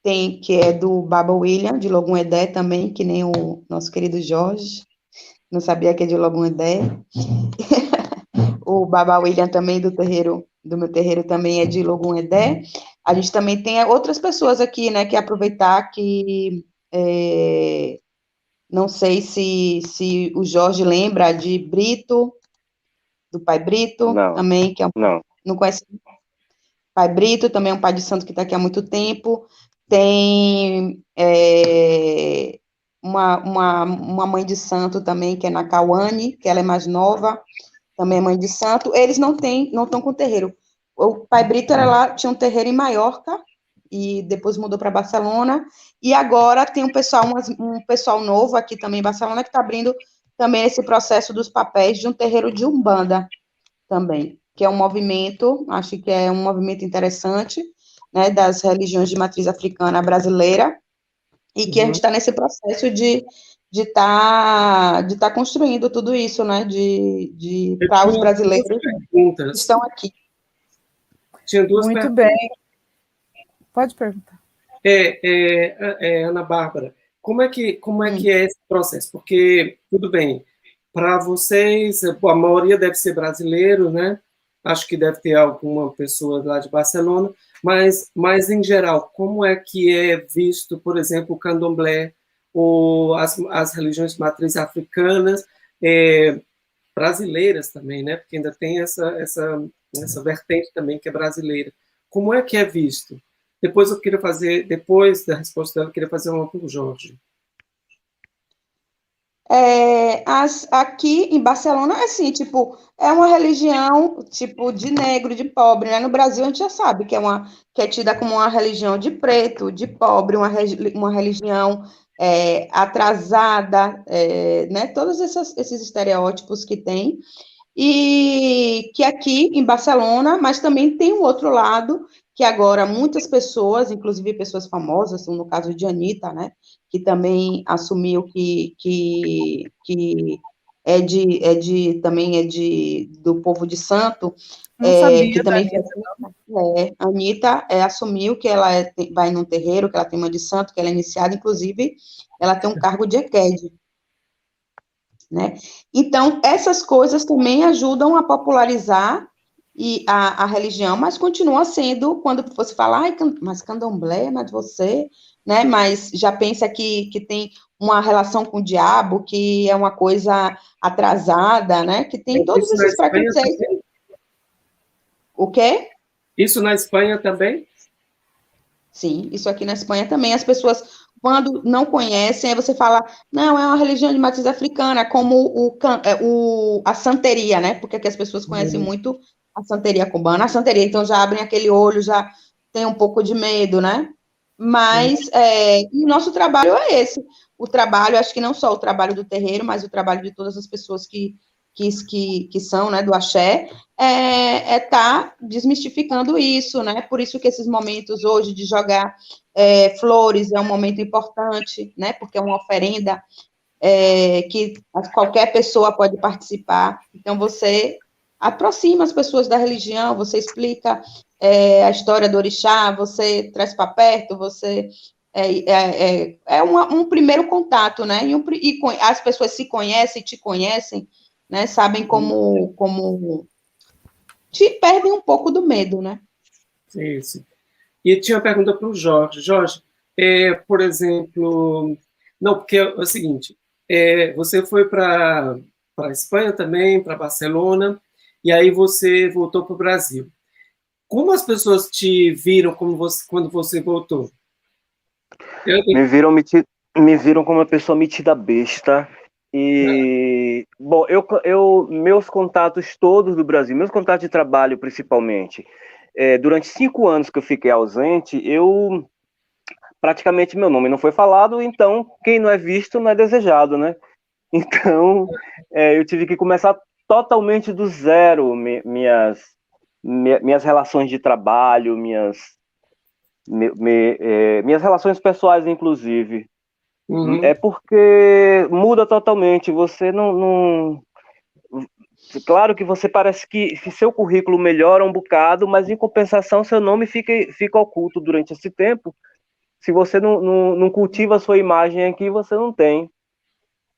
tem, que é do Baba William, de Logum Edé também, que nem o nosso querido Jorge, não sabia que é de Logum Edé. O Baba William também do meu terreiro também é de Logum Edé. A gente também tem outras pessoas aqui, né, que aproveitar que, não sei se o Jorge lembra de Brito, do Pai Brito, Não, também, que é não. não conhece? Pai Brito, também é um pai de santo que está aqui há muito tempo. Tem uma mãe de santo também, que é na Cauane, que ela é mais nova, também é mãe de santo. Eles não estão com terreiro. O Pai Brito era lá, tinha um terreiro em Maiorca, e depois mudou para Barcelona, e agora tem um pessoal novo aqui também em Barcelona, que está abrindo também esse processo dos papéis de um terreiro de Umbanda também, que é um movimento, acho que é um movimento interessante, né, das religiões de matriz africana brasileira, e que a gente está nesse processo de tá construindo tudo isso, né, para os brasileiros que estão aqui. Tinha duas Muito perguntas. bem. Pode perguntar. Ana Bárbara, como é que é esse processo? Porque, tudo bem, para vocês, a maioria deve ser brasileiro, né? Acho que deve ter alguma pessoa lá de Barcelona, mas em geral, como é que é visto, por exemplo, o candomblé ou as religiões de matriz africanas, brasileiras também, né? Porque ainda tem essa vertente também que é brasileira. Como é que é visto? Depois da resposta dela, eu queria fazer uma para o Jorge. Aqui em Barcelona, assim, tipo, é uma religião, tipo, de negro, de pobre, né? No Brasil, a gente já sabe que é tida como uma religião de preto, de pobre, uma religião atrasada, né? Todos esses estereótipos que tem. E que aqui em Barcelona, mas também tem um outro lado, que agora muitas pessoas, inclusive pessoas famosas, no caso de Anitta, né, que também assumiu que também é do povo de santo, Não sabia que também Anitta, Anitta assumiu que ela vai num terreiro, que ela tem uma de santo, que ela é iniciada, inclusive, ela tem um cargo de EQUED, né? Então, essas coisas também ajudam a popularizar a religião, mas continua sendo, quando você fala, mas candomblé, mas você, né? Mas já pensa que tem uma relação com o diabo, que é uma coisa atrasada, né? Que tem todos esses preconceitos. O quê? Isso na Espanha também? Sim, isso aqui na Espanha também. As pessoas, quando não conhecem, aí você fala, não, é uma religião de matriz africana, como a santeria, né? Porque aqui as pessoas conhecem muito a santeria cubana. A santeria, então, já abrem aquele olho, já tem um pouco de medo, né? Mas e nosso trabalho é esse. O trabalho, acho que não só o trabalho do terreiro, mas o trabalho de todas as pessoas que são, né, do axé, tá desmistificando isso, né? Por isso que esses momentos hoje de jogar flores é um momento importante, né? Porque é uma oferenda que qualquer pessoa pode participar. Então, você aproxima as pessoas da religião, você explica a história do orixá, você traz para perto, você um primeiro contato, né? E as pessoas se conhecem, te conhecem, né? Sabem como te perdem um pouco do medo, né? Isso. E tinha uma pergunta para o Jorge. Jorge, por exemplo, não, porque é o seguinte, você foi para a Espanha também, para Barcelona, e aí você voltou para o Brasil. Como as pessoas te viram quando você voltou? Me viram como uma pessoa metida besta. E, bom, meus contatos todos do Brasil, meus contatos de trabalho principalmente, durante 5 anos que eu fiquei ausente, praticamente meu nome não foi falado, então quem não é visto não é desejado, né? Então, eu tive que começar totalmente do zero minhas relações de trabalho, minhas relações pessoais, inclusive. É porque muda totalmente. Você não claro que você parece que seu currículo melhora um bocado, mas em compensação seu nome fica oculto durante esse tempo. Se você não cultiva a sua imagem aqui, você não tem.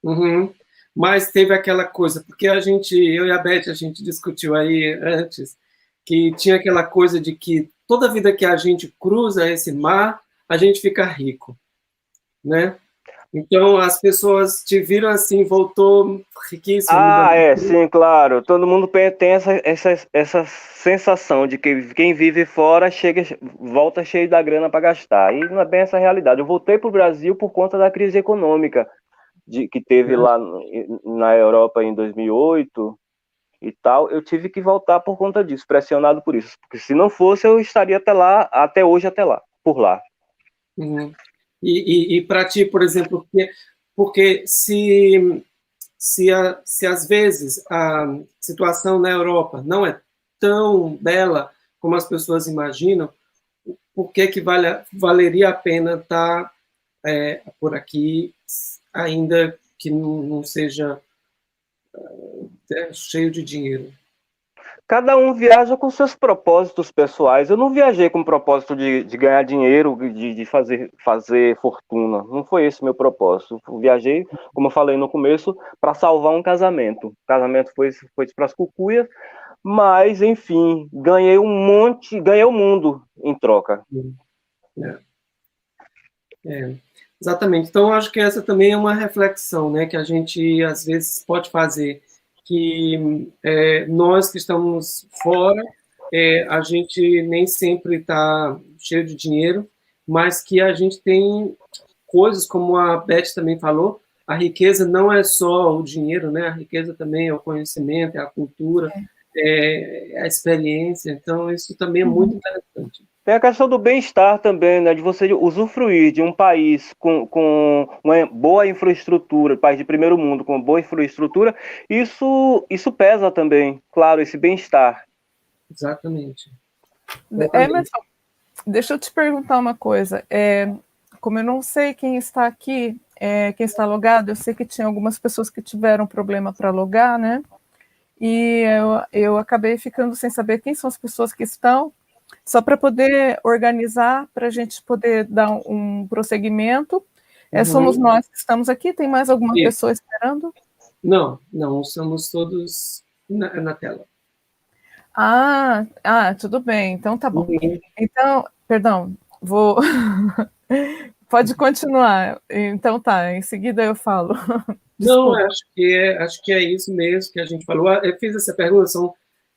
Uhum. Mas teve aquela coisa, porque eu e a Beth, a gente discutiu aí antes, que tinha aquela coisa de que toda vida que a gente cruza esse mar, a gente fica rico, né? Então as pessoas te viram assim, voltou riquíssimo. Sim, claro. Todo mundo tem essa sensação de que quem vive fora volta cheio da grana para gastar. E não é bem essa a realidade. Eu voltei para o Brasil por conta da crise econômica que teve lá na Europa em 2008 e tal. Eu tive que voltar por conta disso, pressionado por isso. Porque se não fosse, eu estaria até hoje, por lá. Uhum. E para ti, por exemplo, porque se às vezes a situação na Europa não é tão bela como as pessoas imaginam, por que valeria a pena estar por aqui, ainda que não seja cheio de dinheiro? Cada um viaja com seus propósitos pessoais. Eu não viajei com o propósito de ganhar dinheiro, de fazer fortuna. Não foi esse o meu propósito. Eu viajei, como eu falei no começo, para salvar um casamento. O casamento foi para as cucuias, mas, enfim, ganhei ganhei o mundo em troca. Exatamente. Então, acho que essa também é uma reflexão, né, que a gente, às vezes, pode fazer, que nós que estamos fora, a gente nem sempre está cheio de dinheiro, mas que a gente tem coisas, como a Beth também falou, a riqueza não é só o dinheiro, né? A riqueza também é o conhecimento, é a cultura, é a experiência. Então, isso também é muito interessante. Tem a questão do bem-estar também, né? De você usufruir de um país com uma boa infraestrutura, país de primeiro mundo com boa infraestrutura, isso pesa também, claro, esse bem-estar. Exatamente. Emerson, deixa eu te perguntar uma coisa. Como eu não sei quem está aqui, quem está logado, eu sei que tinha algumas pessoas que tiveram problema para logar, né? E eu acabei ficando sem saber quem são as pessoas que estão, só para poder organizar, para a gente poder dar um prosseguimento. Somos nós que estamos aqui, tem mais alguma pessoa esperando? Não, somos todos na tela. Tudo bem, então tá bom. Então, perdão, vou... Pode continuar. Então tá, em seguida eu falo. Não, acho que é isso mesmo que a gente falou. Eu fiz essa pergunta,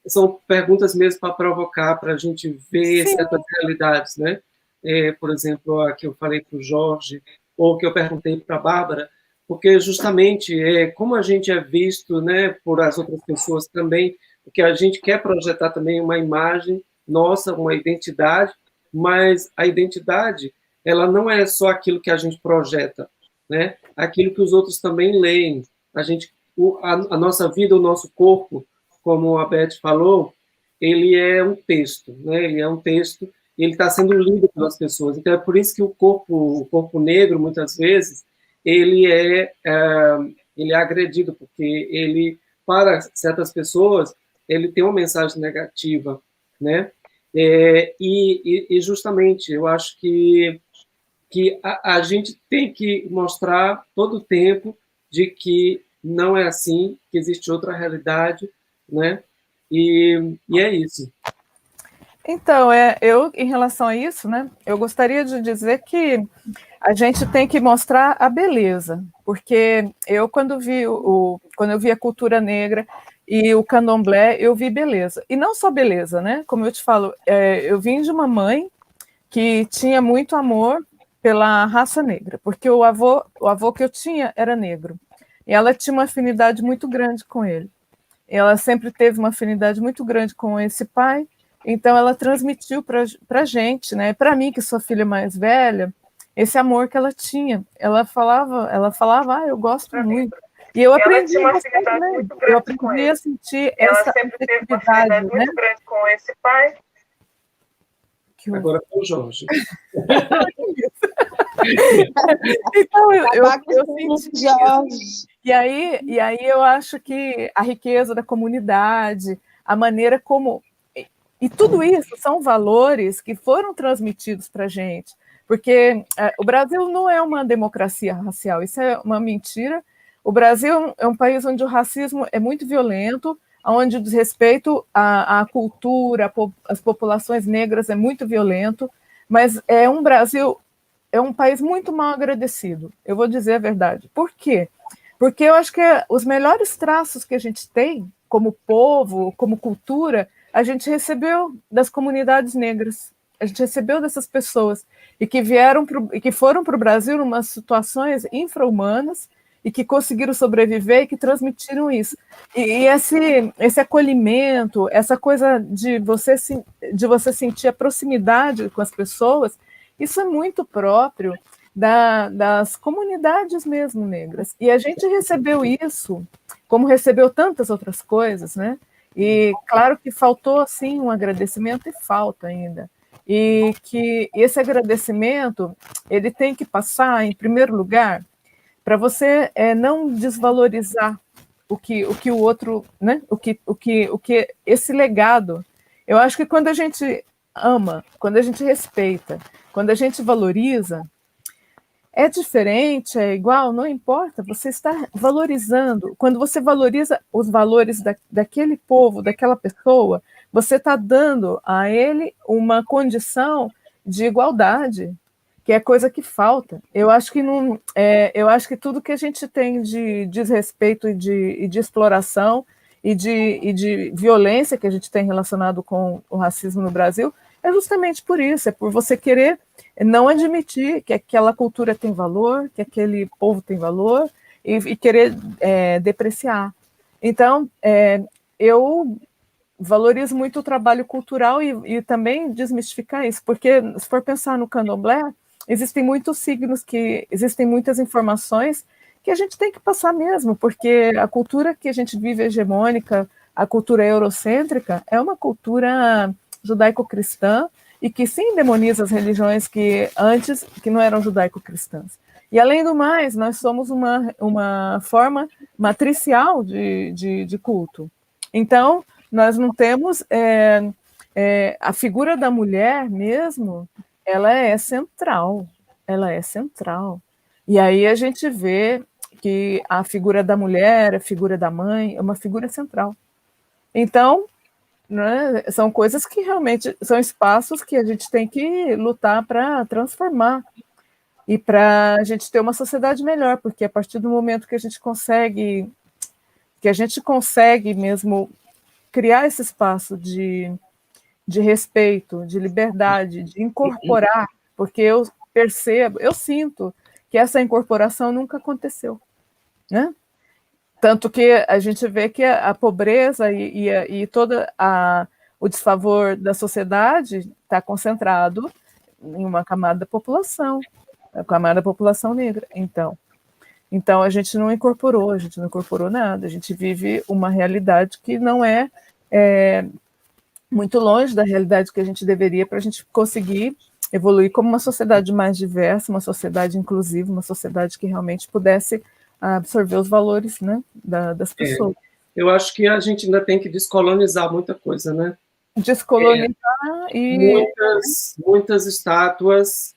são perguntas mesmo para provocar, para a gente ver certas realidades, né? Por exemplo, a que eu falei para o Jorge, ou que eu perguntei para a Bárbara, porque justamente como a gente é visto, né, por as outras pessoas também, porque a gente quer projetar também uma imagem nossa, uma identidade, mas a identidade, ela não é só aquilo que a gente projeta, né? Aquilo que os outros também leem. A nossa vida, o nosso corpo, como a Beth falou, ele é um texto, né? Ele é um texto, ele está sendo lido pelas pessoas. Então é por isso que o corpo negro, muitas vezes, ele é agredido, porque ele, para certas pessoas, ele tem uma mensagem negativa, né? E justamente, eu acho que a gente tem que mostrar todo o tempo de que não é assim, que existe outra realidade, né? E é isso. Então, eu, em relação a isso, né, eu gostaria de dizer que a gente tem que mostrar a beleza, porque eu, quando eu vi a cultura negra e o candomblé, eu vi beleza. E não só beleza, né? Como eu te falo, eu vim de uma mãe que tinha muito amor pela raça negra, porque o avô que eu tinha era negro, e ela tinha uma afinidade muito grande com ele. Ela sempre teve uma afinidade muito grande com esse pai, então ela transmitiu para a gente, né, para mim, que sou filha mais velha, esse amor que ela tinha. Ela falava, eu gosto muito. E eu aprendi a gostar, né? Eu aprendi a sentir essa afetividade, né? Muito grande com esse pai. Agora com o Jorge. Então, eu senti isso. E aí eu acho que a riqueza da comunidade, a maneira como... E tudo isso são valores que foram transmitidos para a gente, porque o Brasil não é uma democracia racial, isso é uma mentira. O Brasil é um país onde o racismo é muito violento, onde o desrespeito à cultura, às populações negras é muito violento, mas é um Brasil... é um país muito mal agradecido, eu vou dizer a verdade. Por quê? Porque eu acho que os melhores traços que a gente tem, como povo, como cultura, a gente recebeu das comunidades negras, a gente recebeu dessas pessoas, e que foram para o Brasil em umas situações infra-humanas, e que conseguiram sobreviver e que transmitiram isso. E esse acolhimento, essa coisa de você sentir a proximidade com as pessoas, isso é muito próprio das comunidades mesmo negras. E a gente recebeu isso, como recebeu tantas outras coisas, né? E claro que faltou, assim, um agradecimento, e falta ainda. E que esse agradecimento, ele tem que passar, em primeiro lugar, para você não desvalorizar o que o outro, né? O que esse legado. Eu acho que quando a gente ama, quando a gente respeita, quando a gente valoriza, é diferente, é igual, não importa, você está valorizando. Quando você valoriza os valores daquele povo, daquela pessoa, você está dando a ele uma condição de igualdade, que é coisa que falta. Eu acho que eu acho que tudo que a gente tem de desrespeito e de exploração e de violência que a gente tem relacionado com o racismo no Brasil é justamente por isso, é por você querer não admitir que aquela cultura tem valor, que aquele povo tem valor, e querer depreciar. Então, eu valorizo muito o trabalho cultural e também desmistificar isso, porque se for pensar no candomblé, existem muitos signos, existem muitas informações que a gente tem que passar mesmo, porque a cultura que a gente vive hegemônica, a cultura eurocêntrica, é uma cultura judaico-cristã e que sim demoniza as religiões que antes que não eram judaico-cristãs. E além do mais, nós somos uma forma matricial de culto. Então, nós não temos a figura da mulher mesmo, ela é central, E aí a gente vê que a figura da mulher, a figura da mãe, é uma figura central. Então, né, são coisas que realmente são espaços que a gente tem que lutar para transformar e para a gente ter uma sociedade melhor, porque a partir do momento que a gente consegue mesmo criar esse espaço de respeito, de liberdade, de incorporar, porque eu sinto que essa incorporação nunca aconteceu, né? Tanto que a gente vê que a pobreza e todo o desfavor da sociedade está concentrado em uma camada da população, a camada da população negra. Então a gente não incorporou nada, a gente vive uma realidade que não é muito longe da realidade que a gente deveria para a gente conseguir evoluir como uma sociedade mais diversa, uma sociedade inclusiva, uma sociedade que realmente pudesse absorver os valores, né, das pessoas. Eu acho que a gente ainda tem que descolonizar muita coisa, né? Descolonizar e... Muitas estátuas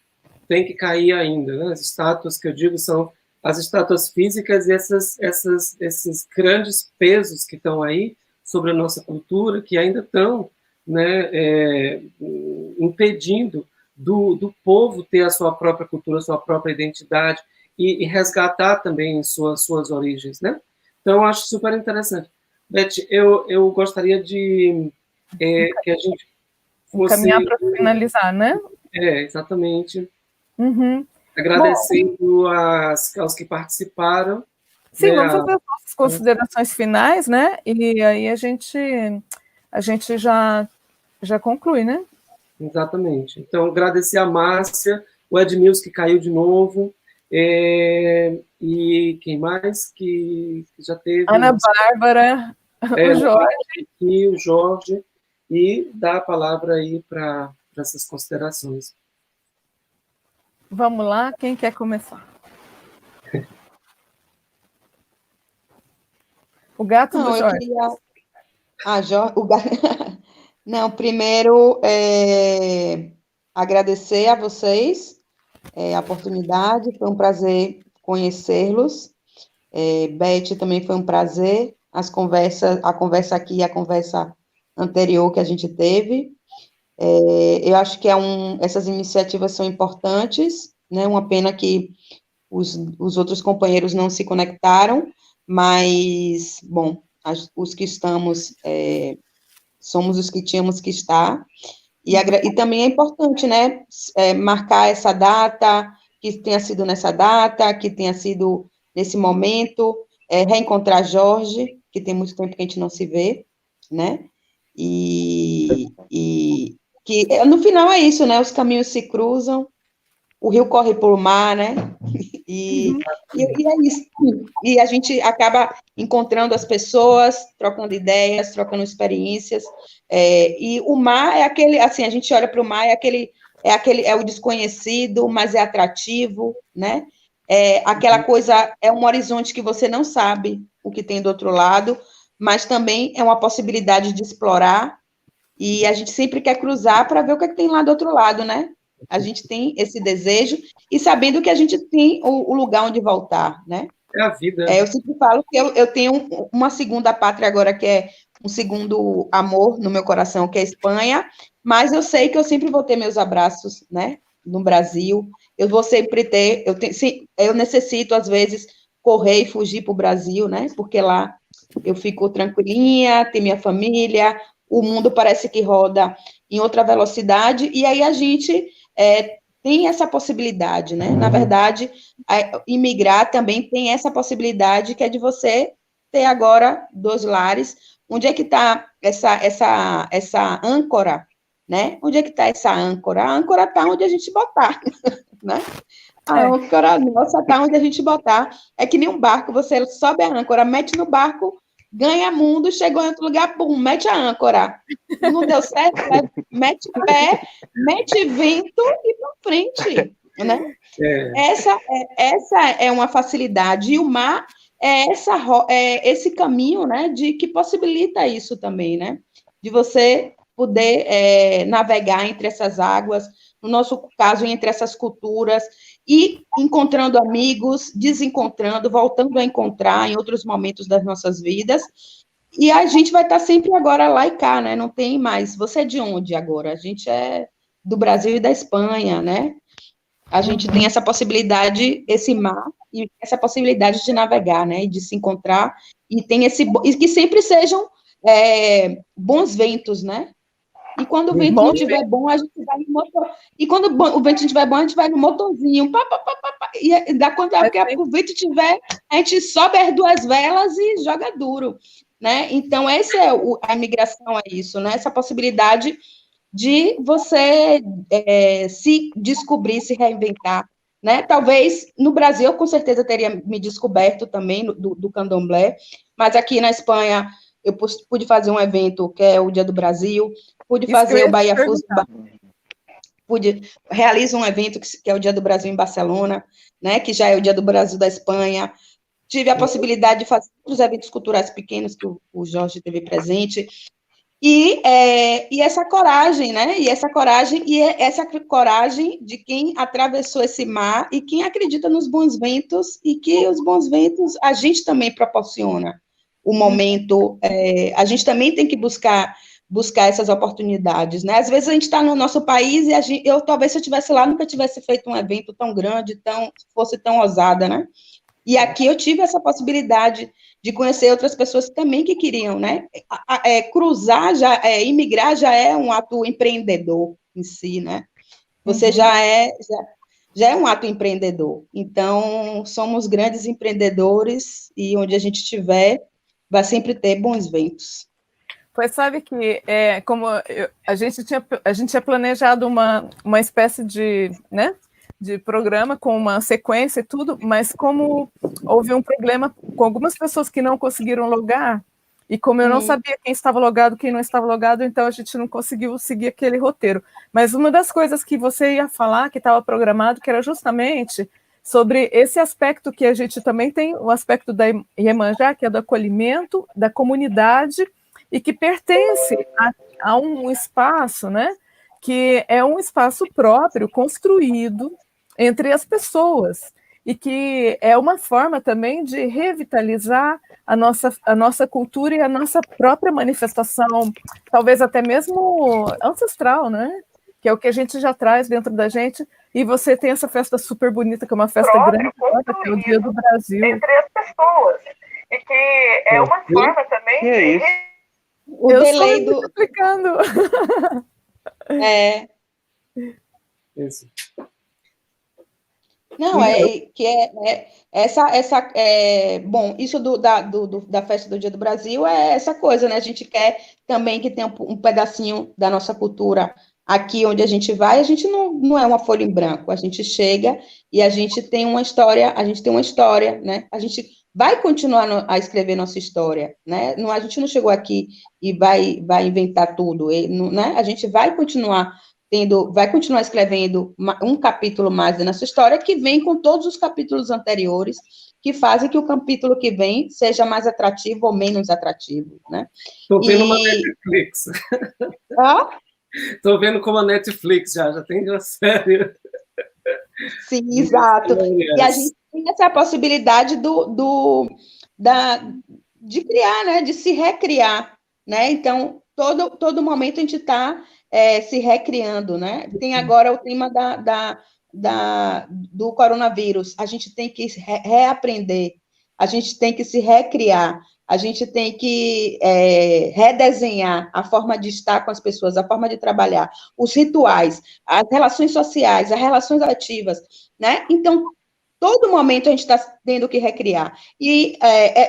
têm que cair ainda, né? As estátuas que eu digo são as estátuas físicas e esses grandes pesos que estão aí sobre a nossa cultura, que ainda estão, né, impedindo do povo ter a sua própria cultura, a sua própria identidade, e resgatar também suas origens, né? Então, eu acho super interessante. Beth, eu gostaria de que a gente fosse... Caminhar para finalizar, né? Exatamente. Uhum. Agradecendo aos que participaram. Sim, né, vamos fazer as nossas considerações finais, né? E aí a gente já conclui, né? Exatamente. Então, agradecer a Márcia, o Edmilson, que caiu de novo, e quem mais que já teve? Ana Bárbara, o Jorge. E o Jorge, e dar a palavra aí para para essas considerações. Vamos lá, quem quer começar? O gato do Jorge. O gato... Não, primeiro, agradecer a vocês a oportunidade, foi um prazer conhecê-los. Beth, também foi um prazer, a conversa aqui e a conversa anterior que a gente teve. Eu acho que essas iniciativas são importantes, né? Uma pena que os outros companheiros não se conectaram, mas, bom, os que estamos, somos os que tínhamos que estar, e também é importante, né, marcar essa data, que tenha sido nessa data, que tenha sido nesse momento, reencontrar Jorge, que tem muito tempo que a gente não se vê, né, e que no final é isso, né, os caminhos se cruzam, o rio corre pelo mar, né, e é isso, e a gente acaba encontrando as pessoas, trocando ideias, trocando experiências, e o mar é aquele, assim, a gente olha para o mar, é o desconhecido, mas é atrativo, né, aquela coisa, é um horizonte que você não sabe o que tem do outro lado, mas também é uma possibilidade de explorar, e a gente sempre quer cruzar para ver o que tem lá do outro lado, né? A gente tem esse desejo, e sabendo que a gente tem o lugar onde voltar, né? É a vida. Eu sempre falo que eu tenho uma segunda pátria agora, que é um segundo amor no meu coração, que é a Espanha, mas eu sei que eu sempre vou ter meus abraços, né? No Brasil, eu vou sempre ter, eu necessito, às vezes, correr e fugir para o Brasil, né? Porque lá eu fico tranquilinha, tem minha família, o mundo parece que roda em outra velocidade, e aí a gente tem essa possibilidade, né? Na verdade, imigrar também tem essa possibilidade, que é de você ter agora 2 lares. Onde é que está essa âncora, né? Onde é que está essa âncora? A âncora está onde a gente botar, né? A âncora nossa está onde a gente botar. É que nem um barco, você sobe a âncora, mete no barco, ganha mundo, chegou em outro lugar, pum, mete a âncora. Não deu certo, mete pé, mete vento e para frente, né? Essa é uma facilidade, e o mar é esse caminho, né, que possibilita isso também, né? De você poder navegar entre essas águas, no nosso caso, entre essas culturas, e encontrando amigos, desencontrando, voltando a encontrar em outros momentos das nossas vidas, e a gente vai estar sempre agora lá e cá, né? Não tem mais. Você é de onde agora? A gente é do Brasil e da Espanha, né? A gente tem essa possibilidade, esse mar, e essa possibilidade de navegar, né? E de se encontrar, e que sempre sejam bons ventos, né? E quando o vento não estiver bom, a gente vai no motor. E quando o vento não estiver bom, a gente vai no motorzinho. E quando o vento estiver, a gente sobe as 2 velas e joga duro, né? Então, a imigração é isso, né? Essa possibilidade de você se descobrir, se reinventar, né? Talvez no Brasil, eu com certeza teria me descoberto também do candomblé, mas aqui na Espanha eu pude fazer um evento que é o Dia do Brasil, pude fazer o Bahia Fuso, realizo um evento que é o Dia do Brasil em Barcelona, né? Que já é o Dia do Brasil da Espanha. Tive a possibilidade de fazer outros eventos culturais pequenos que o Jorge teve presente. E essa coragem, né? E essa coragem de quem atravessou esse mar e quem acredita nos bons ventos, e que os bons ventos a gente também proporciona o momento. A gente também tem que buscar essas oportunidades, né? Às vezes a gente está no nosso país e talvez se eu estivesse lá nunca tivesse feito um evento tão grande, fosse tão ousada, né? E aqui eu tive essa possibilidade de conhecer outras pessoas também que queriam, né? Cruzar, imigrar já é um ato empreendedor em si, né? Você já é um ato empreendedor. Então, somos grandes empreendedores, e onde a gente estiver, vai sempre ter bons ventos. Pois sabe que, como a gente tinha planejado uma espécie de, né, de programa com uma sequência e tudo, mas como houve um problema com algumas pessoas que não conseguiram logar, E como eu não sabia quem estava logado, quem não estava logado, então a gente não conseguiu seguir aquele roteiro. Mas uma das coisas que você ia falar, que estava programado, que era justamente sobre esse aspecto que a gente também tem, o aspecto da Iemanjá, que é do acolhimento, da comunidade, e que pertence a um espaço, né, que é um espaço próprio, construído entre as pessoas, e que é uma forma também de revitalizar a nossa cultura e a nossa própria manifestação, talvez até mesmo ancestral, né? Que é o que a gente já traz dentro da gente, e você tem essa festa super bonita, que é uma festa grande, que é o Dia do Brasil. Entre as pessoas, e que é uma forma também de... O delay do... explicando. Isso. Não, bom, isso da festa do Dia do Brasil é essa coisa, né? A gente quer também que tenha um pedacinho da nossa cultura aqui onde a gente vai, a gente não é uma folha em branco, a gente chega e a gente tem uma história, né? A gente vai continuar a escrever nossa história, né? A gente não chegou aqui e vai inventar tudo, né? A gente vai continuar escrevendo um capítulo mais da nossa história, que vem com todos os capítulos anteriores, que fazem que o capítulo que vem seja mais atrativo ou menos atrativo, né? Estou vendo uma Netflix. Estou vendo como a Netflix já tem uma série. Sim, exato. E a gente tem essa possibilidade de criar, né? De se recriar, né? Então, todo momento a gente está se recriando, né? Tem agora o tema do coronavírus. A gente tem que reaprender, a gente tem que se recriar, a gente tem que redesenhar a forma de estar com as pessoas, a forma de trabalhar, os rituais, as relações sociais, as relações ativas, né? Então, todo momento a gente está tendo que recriar. E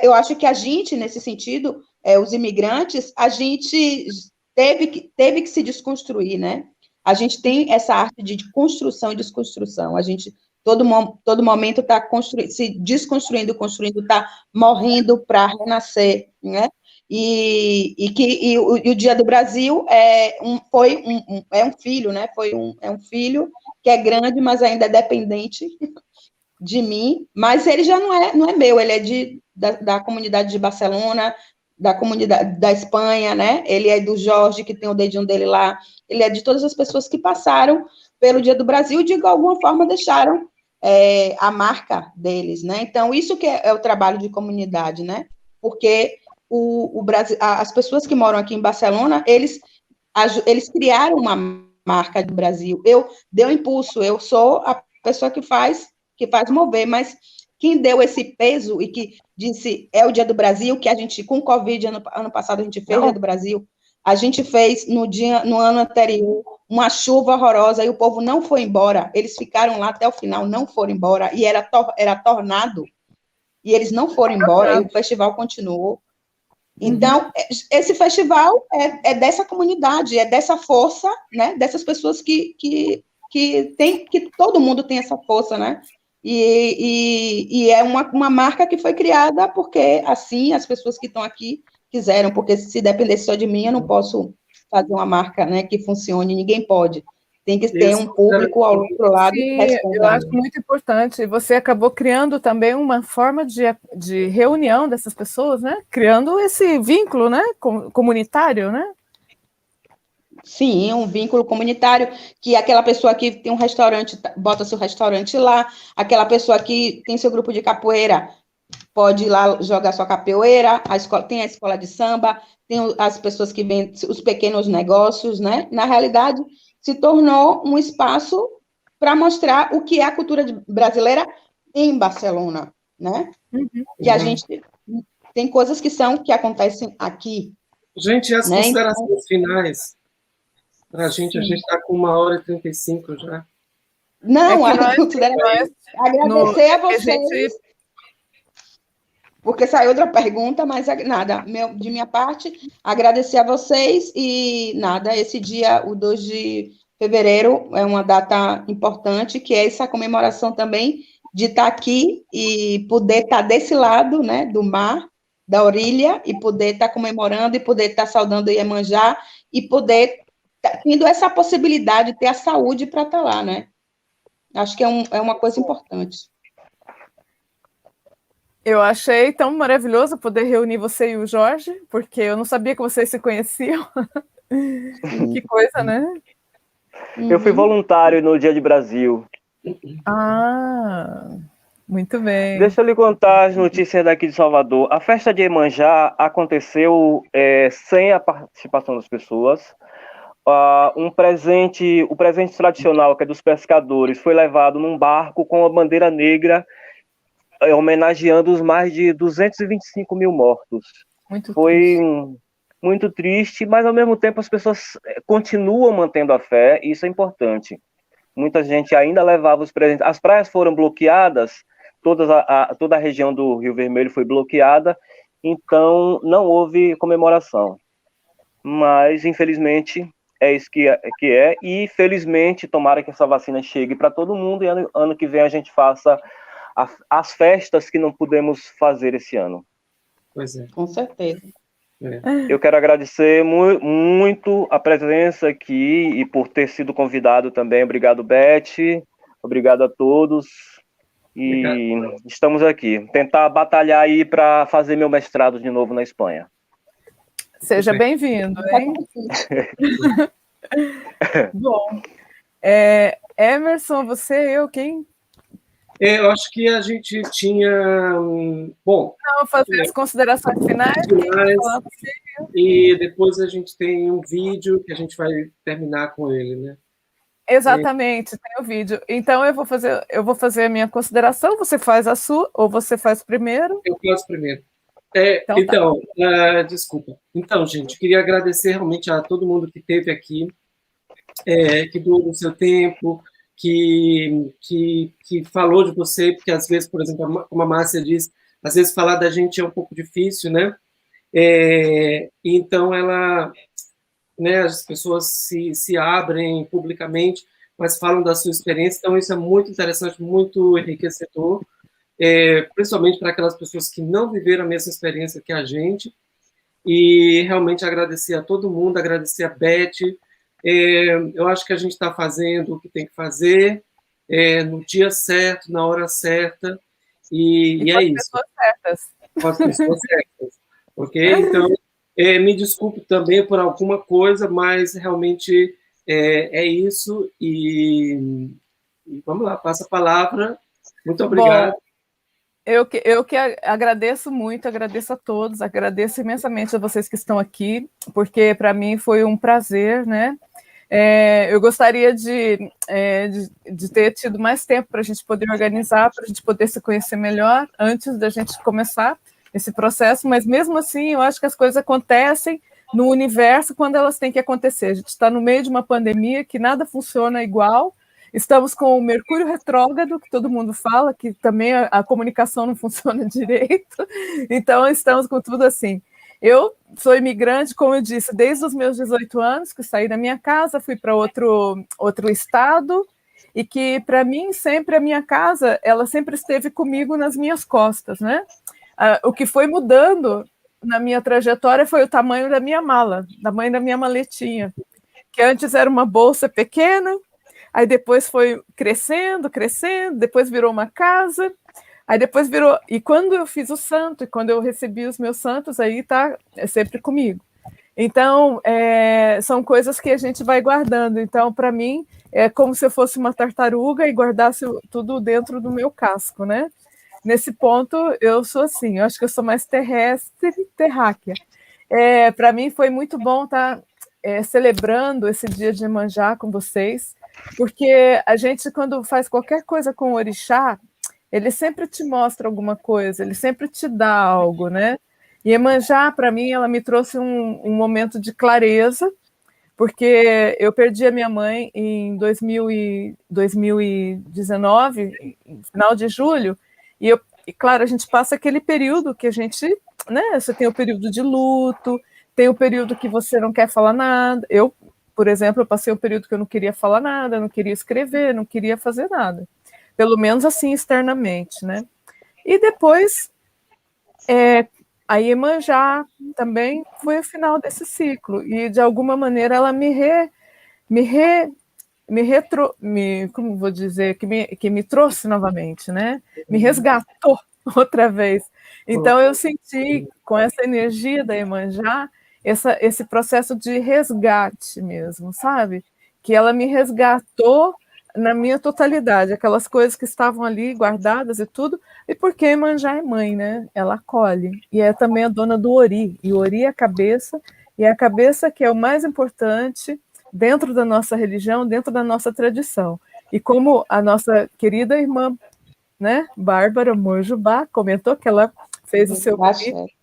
eu acho que a gente, nesse sentido, os imigrantes, a gente teve que se desconstruir, né? A gente tem essa arte de construção e desconstrução. A gente, todo momento, está se desconstruindo, construindo, está morrendo para renascer, né? E o Dia do Brasil foi um filho, né? É um filho que é grande, mas ainda é dependente de mim, mas ele já não é meu, ele é da comunidade de Barcelona, da comunidade da Espanha, né? Ele é do Jorge, que tem o dedinho dele lá, ele é de todas as pessoas que passaram pelo Dia do Brasil e, de alguma forma, deixaram a marca deles, né? Então, isso que é o trabalho de comunidade, né? Porque o Brasil, as pessoas que moram aqui em Barcelona, eles criaram uma marca do Brasil. Eu dei um impulso, eu sou a pessoa que faz mover, mas quem deu esse peso e que disse é o Dia do Brasil, que a gente, com o Covid, ano passado, a gente fez o Dia do Brasil, a gente fez no ano anterior uma chuva horrorosa e o povo não foi embora, eles ficaram lá até o final, não foram embora, e era tornado, e eles não foram embora, e o festival continuou. Então, esse festival é dessa comunidade, é dessa força, né, dessas pessoas que todo mundo tem essa força, né? E é uma marca que foi criada porque, assim, as pessoas que estão aqui quiseram, porque se dependesse só de mim, eu não posso fazer uma marca, né, que funcione, ninguém pode. Tem que ter um público ao outro lado que responda. Eu acho muito importante. Você acabou criando também uma forma de reunião dessas pessoas, né? Criando esse vínculo, né, comunitário, né? Sim, um vínculo comunitário, que aquela pessoa que tem um restaurante, bota seu restaurante lá, aquela pessoa que tem seu grupo de capoeira, pode ir lá jogar sua capoeira, tem a escola de samba, tem as pessoas que vendem os pequenos negócios, né? Na realidade, se tornou um espaço para mostrar o que é a cultura brasileira em Barcelona, né? Que a gente tem coisas que acontecem aqui. Gente, e as considerações finais? Para a gente está com 1h35 já. Não, agradecer a vocês, porque saiu outra pergunta, mas nada, de minha parte, agradecer a vocês e nada, esse dia, o 2 de fevereiro, é uma data importante, que é essa comemoração também de estar aqui e poder estar desse lado, né, do mar, da Orília e poder estar comemorando e poder estar saudando o Iemanjá e poder tendo essa possibilidade de ter a saúde para estar lá, né? Acho que é uma coisa importante. Eu achei tão maravilhoso poder reunir você e o Jorge, porque eu não sabia que vocês se conheciam. Que coisa, né? Eu fui voluntário no Dia de Brasil. Ah, muito bem. Deixa eu lhe contar as notícias daqui de Salvador. A festa de Iemanjá aconteceu sem a participação das pessoas. O presente tradicional, que é dos pescadores, foi levado num barco com a bandeira negra, homenageando os mais de 225 mil mortos. Foi muito triste, mas ao mesmo tempo as pessoas continuam mantendo a fé, e isso é importante. Muita gente ainda levava os presentes. As praias foram bloqueadas, toda a região do Rio Vermelho foi bloqueada, então não houve comemoração. Mas, infelizmente, é isso que é, e felizmente, tomara que essa vacina chegue para todo mundo, e ano que vem a gente faça as festas que não pudemos fazer esse ano. Pois é. Com certeza. Eu quero agradecer muito a presença aqui e por ter sido convidado também. Obrigado, Beth. Obrigado a todos. E obrigado. Estamos aqui. Tentar batalhar aí para fazer meu mestrado de novo na Espanha. Seja bem-vindo, hein? Bom, Emerson, você, eu, quem? Eu acho que a gente tinha... Bom... Não, fazer as considerações finais. E depois a gente tem um vídeo que a gente vai terminar com ele, né? Exatamente, tem o vídeo. Então, eu vou fazer a minha consideração, você faz a sua, ou você faz primeiro? Eu faço primeiro. Desculpa. Então, gente, queria agradecer realmente a todo mundo que esteve aqui, que doou o seu tempo, que falou de você, porque às vezes, por exemplo, como a Márcia disse, às vezes falar da gente é um pouco difícil, né? Então, as pessoas se abrem publicamente, mas falam da sua experiência, então isso é muito interessante, muito enriquecedor, principalmente para aquelas pessoas que não viveram a mesma experiência que a gente, e realmente agradecer a todo mundo, agradecer a Beth. Eu acho que a gente está fazendo o que tem que fazer, no dia certo, na hora certa, e é isso. Com as pessoas certas. Ok? Então, me desculpe também por alguma coisa, mas realmente é isso, e vamos lá, passa a palavra. Muito obrigado. Bom, eu que agradeço muito, agradeço a todos, agradeço imensamente a vocês que estão aqui, porque para mim foi um prazer, né? Eu gostaria de ter tido mais tempo para a gente poder organizar, para a gente poder se conhecer melhor antes da gente começar esse processo, mas mesmo assim eu acho que as coisas acontecem no universo quando elas têm que acontecer. A gente está no meio de uma pandemia que nada funciona igual, estamos com o Mercúrio retrógrado, que todo mundo fala, que também a comunicação não funciona direito, então estamos com tudo assim. Eu sou imigrante, como eu disse, desde os meus 18 anos, que saí da minha casa, fui para outro estado, e que, para mim, sempre a minha casa, ela sempre esteve comigo nas minhas costas, né? O que foi mudando na minha trajetória foi o tamanho da minha mala, o tamanho da minha maletinha, que antes era uma bolsa pequena, aí depois foi crescendo, depois virou uma casa, aí depois virou... E quando eu fiz o santo, e quando eu recebi os meus santos, aí tá sempre comigo. Então, são coisas que a gente vai guardando. Então, para mim, é como se eu fosse uma tartaruga e guardasse tudo dentro do meu casco, né? Nesse ponto, eu sou assim, eu acho que eu sou mais terrestre, terráquea. Para mim foi muito bom estar celebrando esse dia de Iemanjá com vocês, porque a gente, quando faz qualquer coisa com o orixá, ele sempre te mostra alguma coisa, ele sempre te dá algo, né? E Iemanjá, para mim, ela me trouxe um momento de clareza, porque eu perdi a minha mãe em 2019, em final de julho, e claro, a gente passa aquele período que a gente, né, você tem o período de luto, tem o período que você não quer falar nada. Eu, por exemplo, eu passei o período que eu não queria falar nada, não queria escrever, não queria fazer nada. Pelo menos assim, externamente, né? E depois, a Iemanjá também foi o final desse ciclo, e de alguma maneira ela como vou dizer, que me trouxe novamente, né? Me resgatou outra vez. Então eu senti com essa energia da Iemanjá esse processo de resgate mesmo, sabe? Que ela me resgatou na minha totalidade, aquelas coisas que estavam ali guardadas e tudo, e porque a Iemanjá é mãe, né? Ela acolhe, e é também a dona do Ori, e o Ori é a cabeça, e é a cabeça que é o mais importante dentro da nossa religião, dentro da nossa tradição. E como a nossa querida irmã, né, Bárbara Mojubá, comentou que ela fez o seu convite,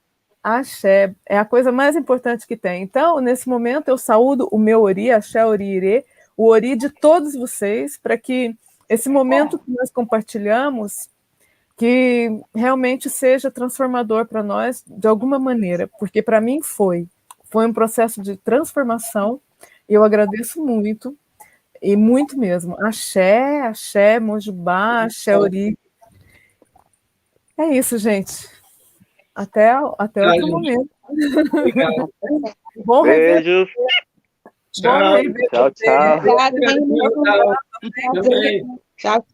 Axé é a coisa mais importante que tem. Então, nesse momento, eu saúdo o meu Ori, Axé, Ori, Irê, o Ori de todos vocês, para que esse momento que nós compartilhamos, que realmente seja transformador para nós de alguma maneira, porque para mim foi um processo de transformação, e eu agradeço muito, e muito mesmo. Axé, Axé, Mojubá, Axé, Ori. É isso, gente. Até outro momento. Obrigado. Bom rever. Beijos. Bom rever. Tchau, tchau. Tchau,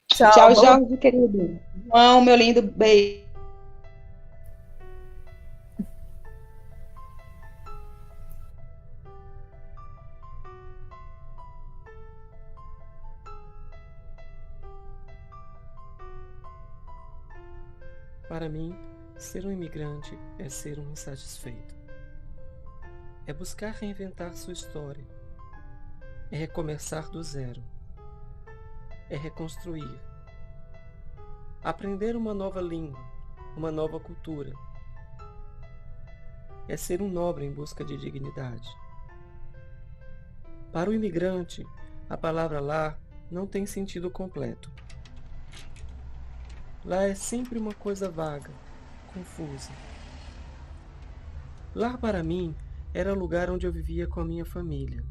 Tchau. tchau, Jorge, querido. João, meu lindo, beijo. Para mim, ser um imigrante é ser um insatisfeito. É buscar reinventar sua história. É recomeçar do zero. É reconstruir. Aprender uma nova língua, uma nova cultura. É ser um nobre em busca de dignidade. Para o imigrante, a palavra lar não tem sentido completo. Lá é sempre uma coisa vaga, confusa. Lar para mim era o lugar onde eu vivia com a minha família.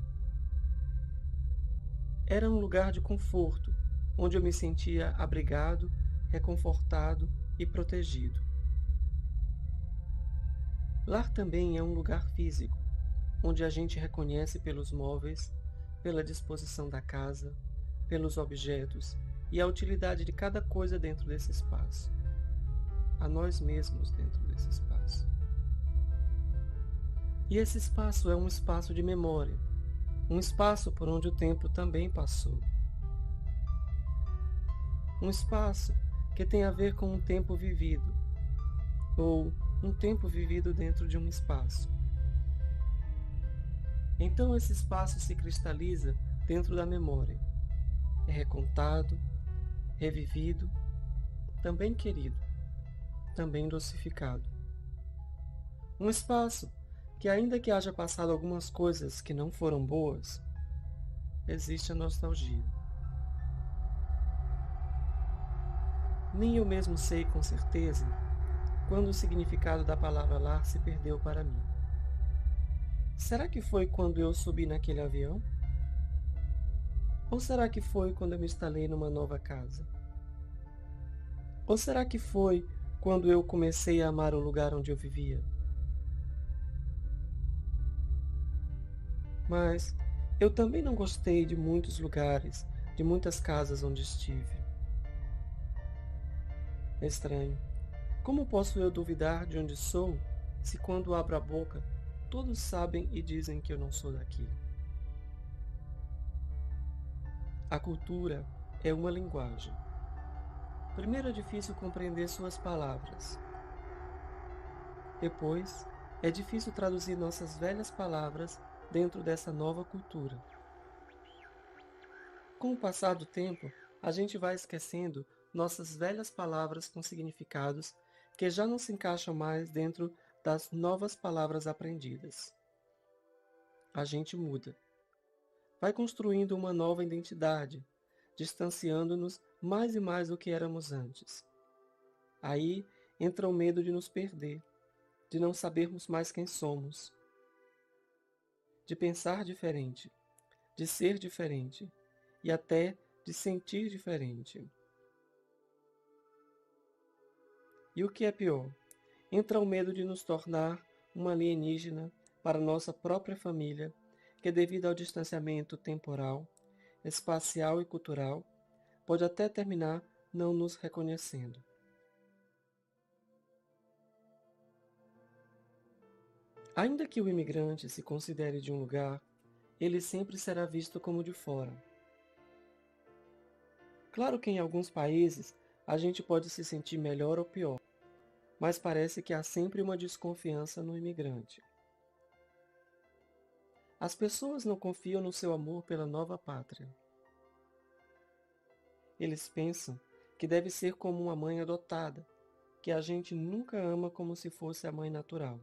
Era um lugar de conforto, onde eu me sentia abrigado, reconfortado e protegido. Lar também é um lugar físico, onde a gente reconhece pelos móveis, pela disposição da casa, pelos objetos e a utilidade de cada coisa dentro desse espaço. A nós mesmos dentro desse espaço. E esse espaço é um espaço de memória, um espaço por onde o tempo também passou. Um espaço que tem a ver com um tempo vivido, ou um tempo vivido dentro de um espaço. Então esse espaço se cristaliza dentro da memória. É recontado, revivido, também querido, também dosificado. Um espaço que, ainda que haja passado algumas coisas que não foram boas, existe a nostalgia. Nem eu mesmo sei com certeza quando o significado da palavra lar se perdeu para mim. Será que foi quando eu subi naquele avião? Ou será que foi quando eu me instalei numa nova casa? Ou será que foi quando eu comecei a amar o lugar onde eu vivia? Mas eu também não gostei de muitos lugares, de muitas casas onde estive. É estranho. Como posso eu duvidar de onde sou, se quando abro a boca, todos sabem e dizem que eu não sou daqui? A cultura é uma linguagem. Primeiro é difícil compreender suas palavras. Depois, é difícil traduzir nossas velhas palavras dentro dessa nova cultura. Com o passar do tempo, a gente vai esquecendo nossas velhas palavras com significados que já não se encaixam mais dentro das novas palavras aprendidas. A gente muda. Vai construindo uma nova identidade, distanciando-nos mais e mais do que éramos antes. Aí entra o medo de nos perder, de não sabermos mais quem somos, de pensar diferente, de ser diferente e até de sentir diferente. E o que é pior? entra o medo de nos tornar um alienígena para nossa própria família, que devido ao distanciamento temporal, espacial e cultural, pode até terminar não nos reconhecendo. Ainda que o imigrante se considere de um lugar, ele sempre será visto como de fora. Claro que em alguns países a gente pode se sentir melhor ou pior, mas parece que há sempre uma desconfiança no imigrante. As pessoas não confiam no seu amor pela nova pátria. Eles pensam que deve ser como uma mãe adotada, que a gente nunca ama como se fosse a mãe natural.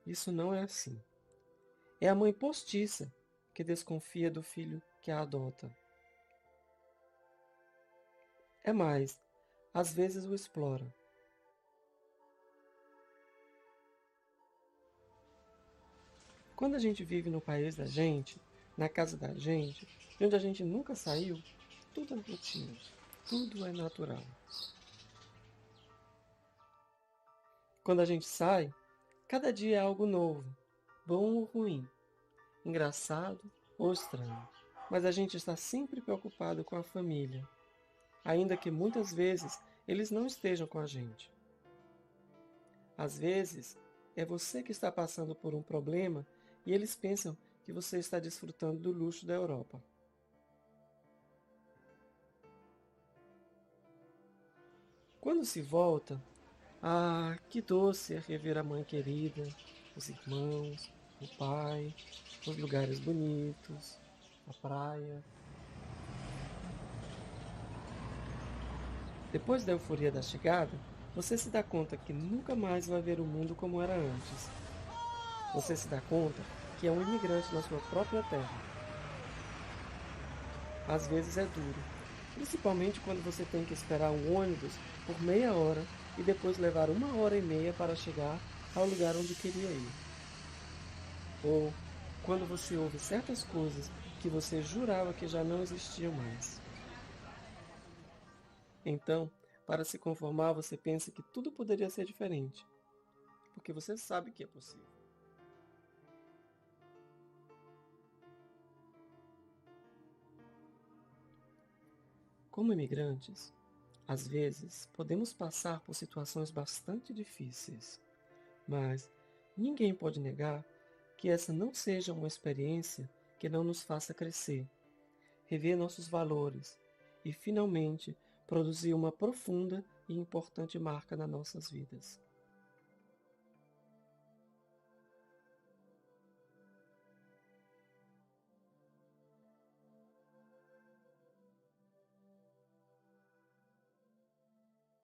Isso não é assim. É a mãe postiça que desconfia do filho que a adota. É mais, às vezes o explora. Quando a gente vive no país da gente, na casa da gente, de onde a gente nunca saiu, tudo é rotina, tudo é natural. Quando a gente sai, cada dia é algo novo, bom ou ruim, engraçado ou estranho. Mas a gente está sempre preocupado com a família, ainda que muitas vezes eles não estejam com a gente. Às vezes, é você que está passando por um problema e eles pensam que você está desfrutando do luxo da Europa. Quando se volta, que doce é rever a mãe querida, os irmãos, o pai, os lugares bonitos, a praia. Depois da euforia da chegada, você se dá conta que nunca mais vai ver o mundo como era antes. Você se dá conta que é um imigrante na sua própria terra. Às vezes é duro, principalmente quando você tem que esperar um ônibus por meia hora e depois levar 1h30 para chegar ao lugar onde queria ir. Ou quando você ouve certas coisas que você jurava que já não existiam mais. Então, para se conformar, você pensa que tudo poderia ser diferente, porque você sabe que é possível. Como imigrantes, às vezes podemos passar por situações bastante difíceis, mas ninguém pode negar que essa não seja uma experiência que não nos faça crescer, rever nossos valores e, finalmente, produzir uma profunda e importante marca nas nossas vidas.